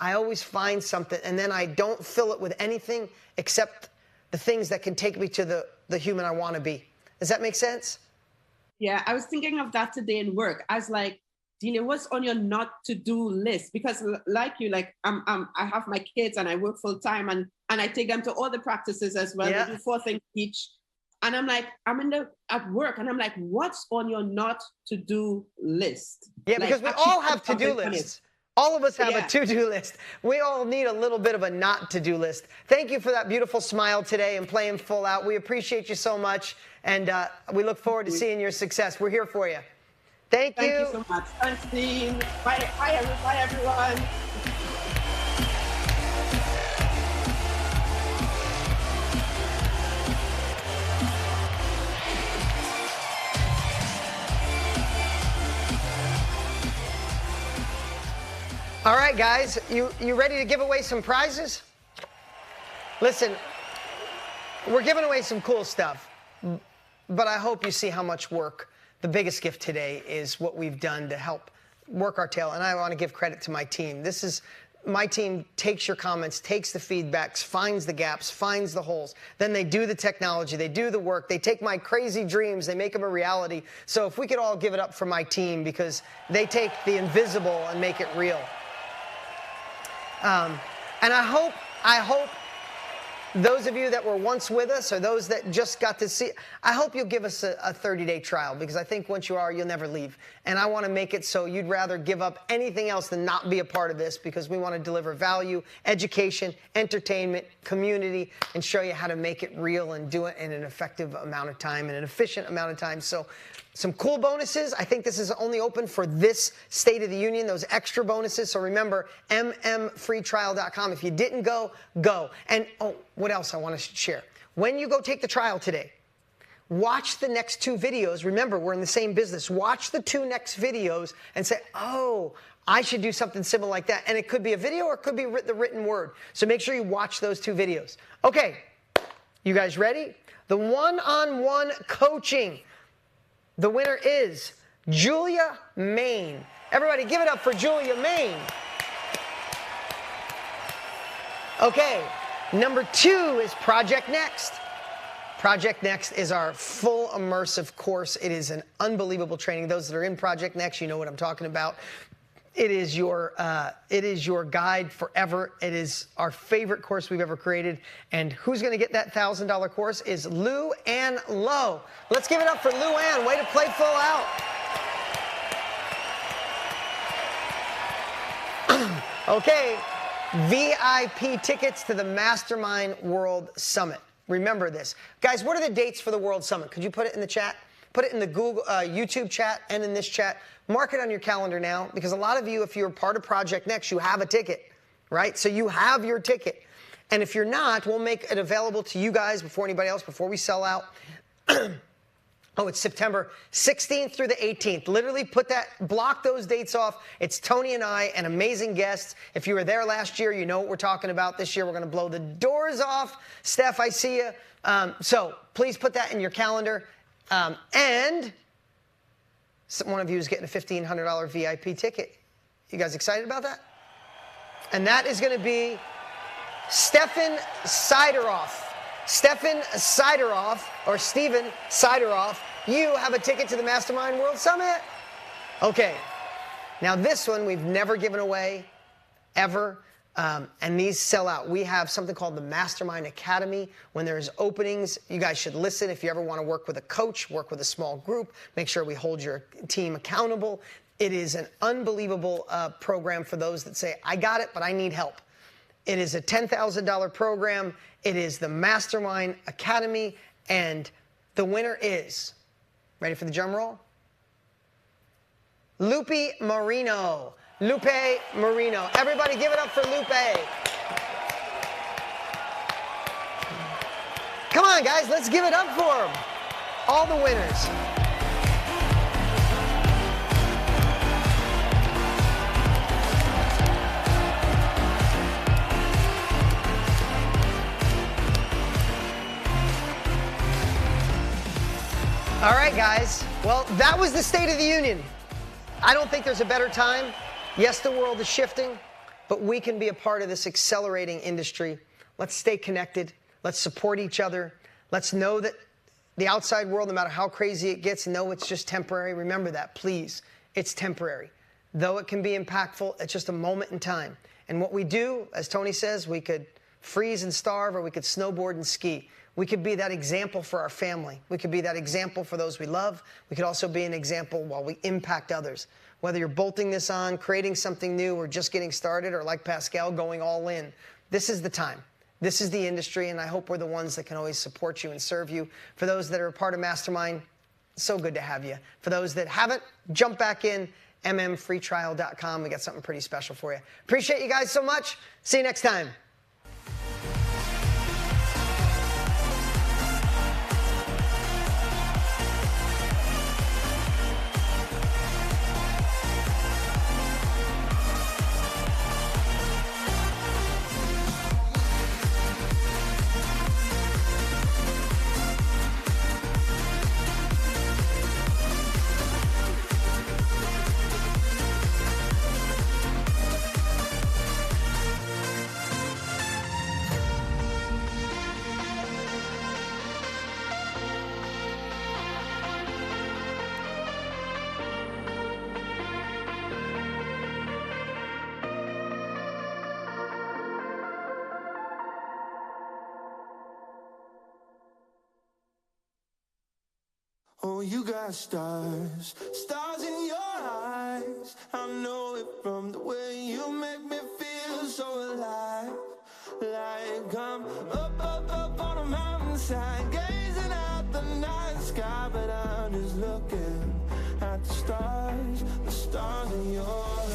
I always find something, and then I don't fill it with anything except the things that can take me to the human I want to be. Does that make sense? Yeah, I was thinking of that today in work. I was like, Delia, what's on your not to do list? Because like you, I have my kids and I work full time, and I take them to all the practices as well. Yeah. We do 4 things each. And I'm like, at work, and I'm like, what's on your not to do list? Yeah, because we all have to-do lists. All of us have a to-do list. We all need a little bit of a not to-do list. Thank you for that beautiful smile today and playing full out. We appreciate you so much, and we look forward to seeing your success. We're here for you. Thank you. Thank you so much. Thanks, Dean. Bye, everyone. All right, guys, you ready to give away some prizes? Listen, we're giving away some cool stuff, but I hope you see how much work. The biggest gift today is what we've done to help work our tail, and I want to give credit to my team. My team takes your comments, takes the feedbacks, finds the gaps, finds the holes. Then they do the technology, they do the work, they take my crazy dreams, they make them a reality. So if we could all give it up for my team, because they take the invisible and make it real. And I hope those of you that were once with us, or those that just got to see, I hope you'll give us a 30-day trial, because I think once you are, you'll never leave. And I want to make it so you'd rather give up anything else than not be a part of this, because we want to deliver value, education, entertainment, community, and show you how to make it real and do it in an effective amount of time and an efficient amount of time. So some cool bonuses. I think this is only open for this State of the Union, those extra bonuses. So remember, mmfreetrial.com. If you didn't go, go. And what else I want to share? When you go take the trial today, watch the next 2 videos. Remember, we're in the same business. Watch the 2 next videos and say, oh, I should do something similar like that. And it could be a video, or it could be the written word. So make sure you watch those 2 videos. Okay, you guys ready? The one-on-one coaching. The winner is Julia Main. Everybody give it up for Julia Main. Okay, number 2 is Project Next. Project Next is our full immersive course. It is an unbelievable training. Those that are in Project Next, you know what I'm talking about. It is your guide forever. It is our favorite course we've ever created. And who's going to get that $1,000 course is Lou Ann Lowe. Let's give it up for Lou Ann. Way to play full out. Okay, VIP tickets to the Mastermind World Summit. Remember this. Guys, what are the dates for the World Summit? Could you put it in the chat? Put it in the Google YouTube chat and in this chat. Mark it on your calendar now, because a lot of you, if you're part of Project Next, you have a ticket, right? So you have your ticket. And if you're not, we'll make it available to you guys before anybody else, before we sell out. Oh, it's September 16th through the 18th. Literally block those dates off. It's Tony and I and amazing guests. If you were there last year, you know what we're talking about. This year, we're going to blow the doors off. Steph, I see you. So please put that in your calendar. And one of you is getting a $1,500 VIP ticket. You guys excited about that? And that is going to be Stefan Sideroff. Stefan Sideroff, or Steven Sideroff, you have a ticket to the Mastermind World Summit. Okay. Now this one we've never given away, ever. And these sell out. We have something called the Mastermind Academy. When there's openings, you guys should listen. If you ever want to work with a coach, work with a small group, make sure we hold your team accountable. It is an unbelievable program for those that say, I got it, but I need help. It is a $10,000 program. It is the Mastermind Academy, and the winner is, ready for the drum roll? Lupe Marino. Lupe Marino. Everybody give it up for Lupe. Come on, guys, let's give it up for them. All the winners. All right, guys. Well, that was the State of the Union. I don't think there's a better time. Yes, the world is shifting, but we can be a part of this accelerating industry. Let's stay connected. Let's support each other. Let's know that the outside world, no matter how crazy it gets, know it's just temporary. Remember that, please. It's temporary. Though it can be impactful, it's just a moment in time. And what we do, as Tony says, we could freeze and starve, or we could snowboard and ski. We could be that example for our family. We could be that example for those we love. We could also be an example while we impact others. Whether you're bolting this on, creating something new, or just getting started, or like Pascal, going all in, this is the time. This is the industry, and I hope we're the ones that can always support you and serve you. For those that are a part of Mastermind, so good to have you. For those that haven't, jump back in, mmfreetrial.com. We got something pretty special for you. Appreciate you guys so much. See you next time. Oh, you got stars, stars in your eyes. I know it from the way you make me feel so alive. Like I'm up on a mountainside, gazing at the night sky, but I'm just looking at the stars in your eyes.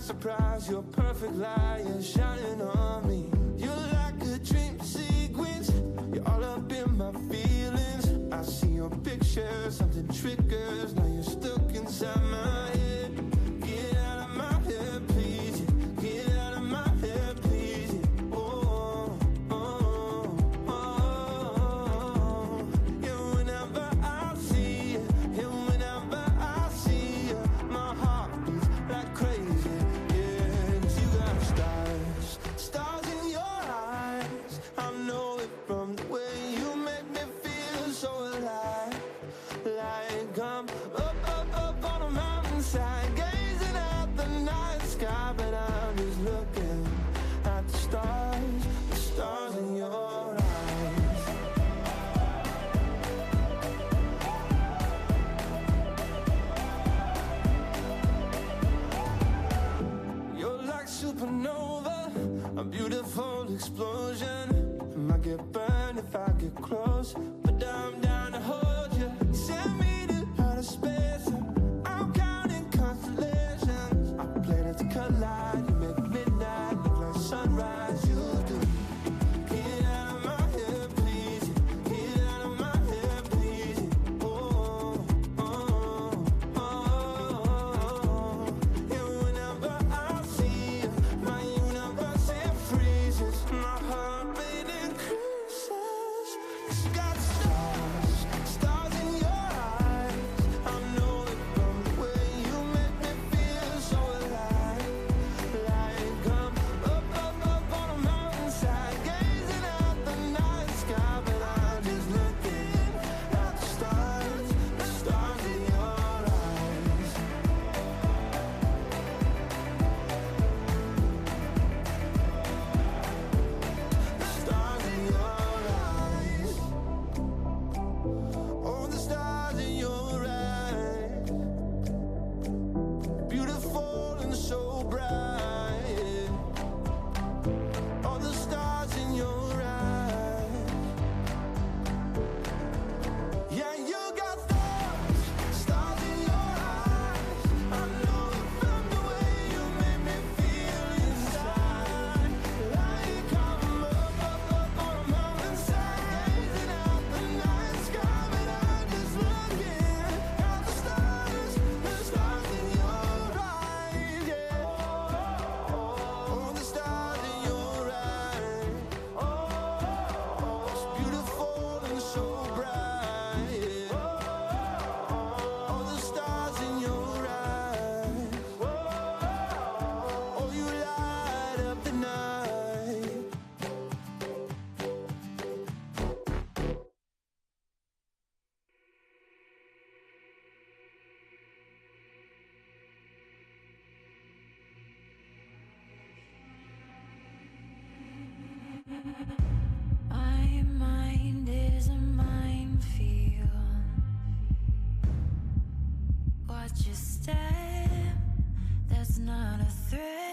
Surprise, your perfect light is shining on me. You're like a dream sequence. You're all up in my feelings. I see your picture, something triggers. Now you're stuck inside my head. Get out of my head, please. Get out of my head, please. Oh, oh, oh. Yeah, whenever I see you, yeah, whenever I see you, my heart beats like crazy. Stars in your eyes, I know it from the way you make me feel so alive. Like I'm up on a mountainside, gazing at the night sky, but I'm just looking at supernova, a beautiful explosion. I might get burned if I get close, but I'm down to hold you. You send me to outer space, I'm counting constellations. Our planets collide, you make midnight look like sunrise. You do. Get out of my head, please. Get out of my head, please. Oh, oh, oh. And whenever I see you, my universe it freezes. My heart beat increases. You got stars, stars in your eyes. I know it from the way you make me feel so alive. Like I'm up on a mountainside, gazing at the night sky, but I'm just looking at the stars in your eyes. The stars in your eyes. Oh, the stars in your eyes. Beautiful and so bright. Oh, the stars in your eyes. Yeah, you got stars in your eyes. I know it from the way you make me feel inside. Like I'm up on a mountainside, gazing at the night sky, but I'm just looking at the stars in your eyes. Yeah. Oh, the stars in your eyes. Oh, it's beautiful and so bright. Oh, the stars in your eyes. Oh, you light up the night. My mind is a minefield. Watch your step, that's not a threat.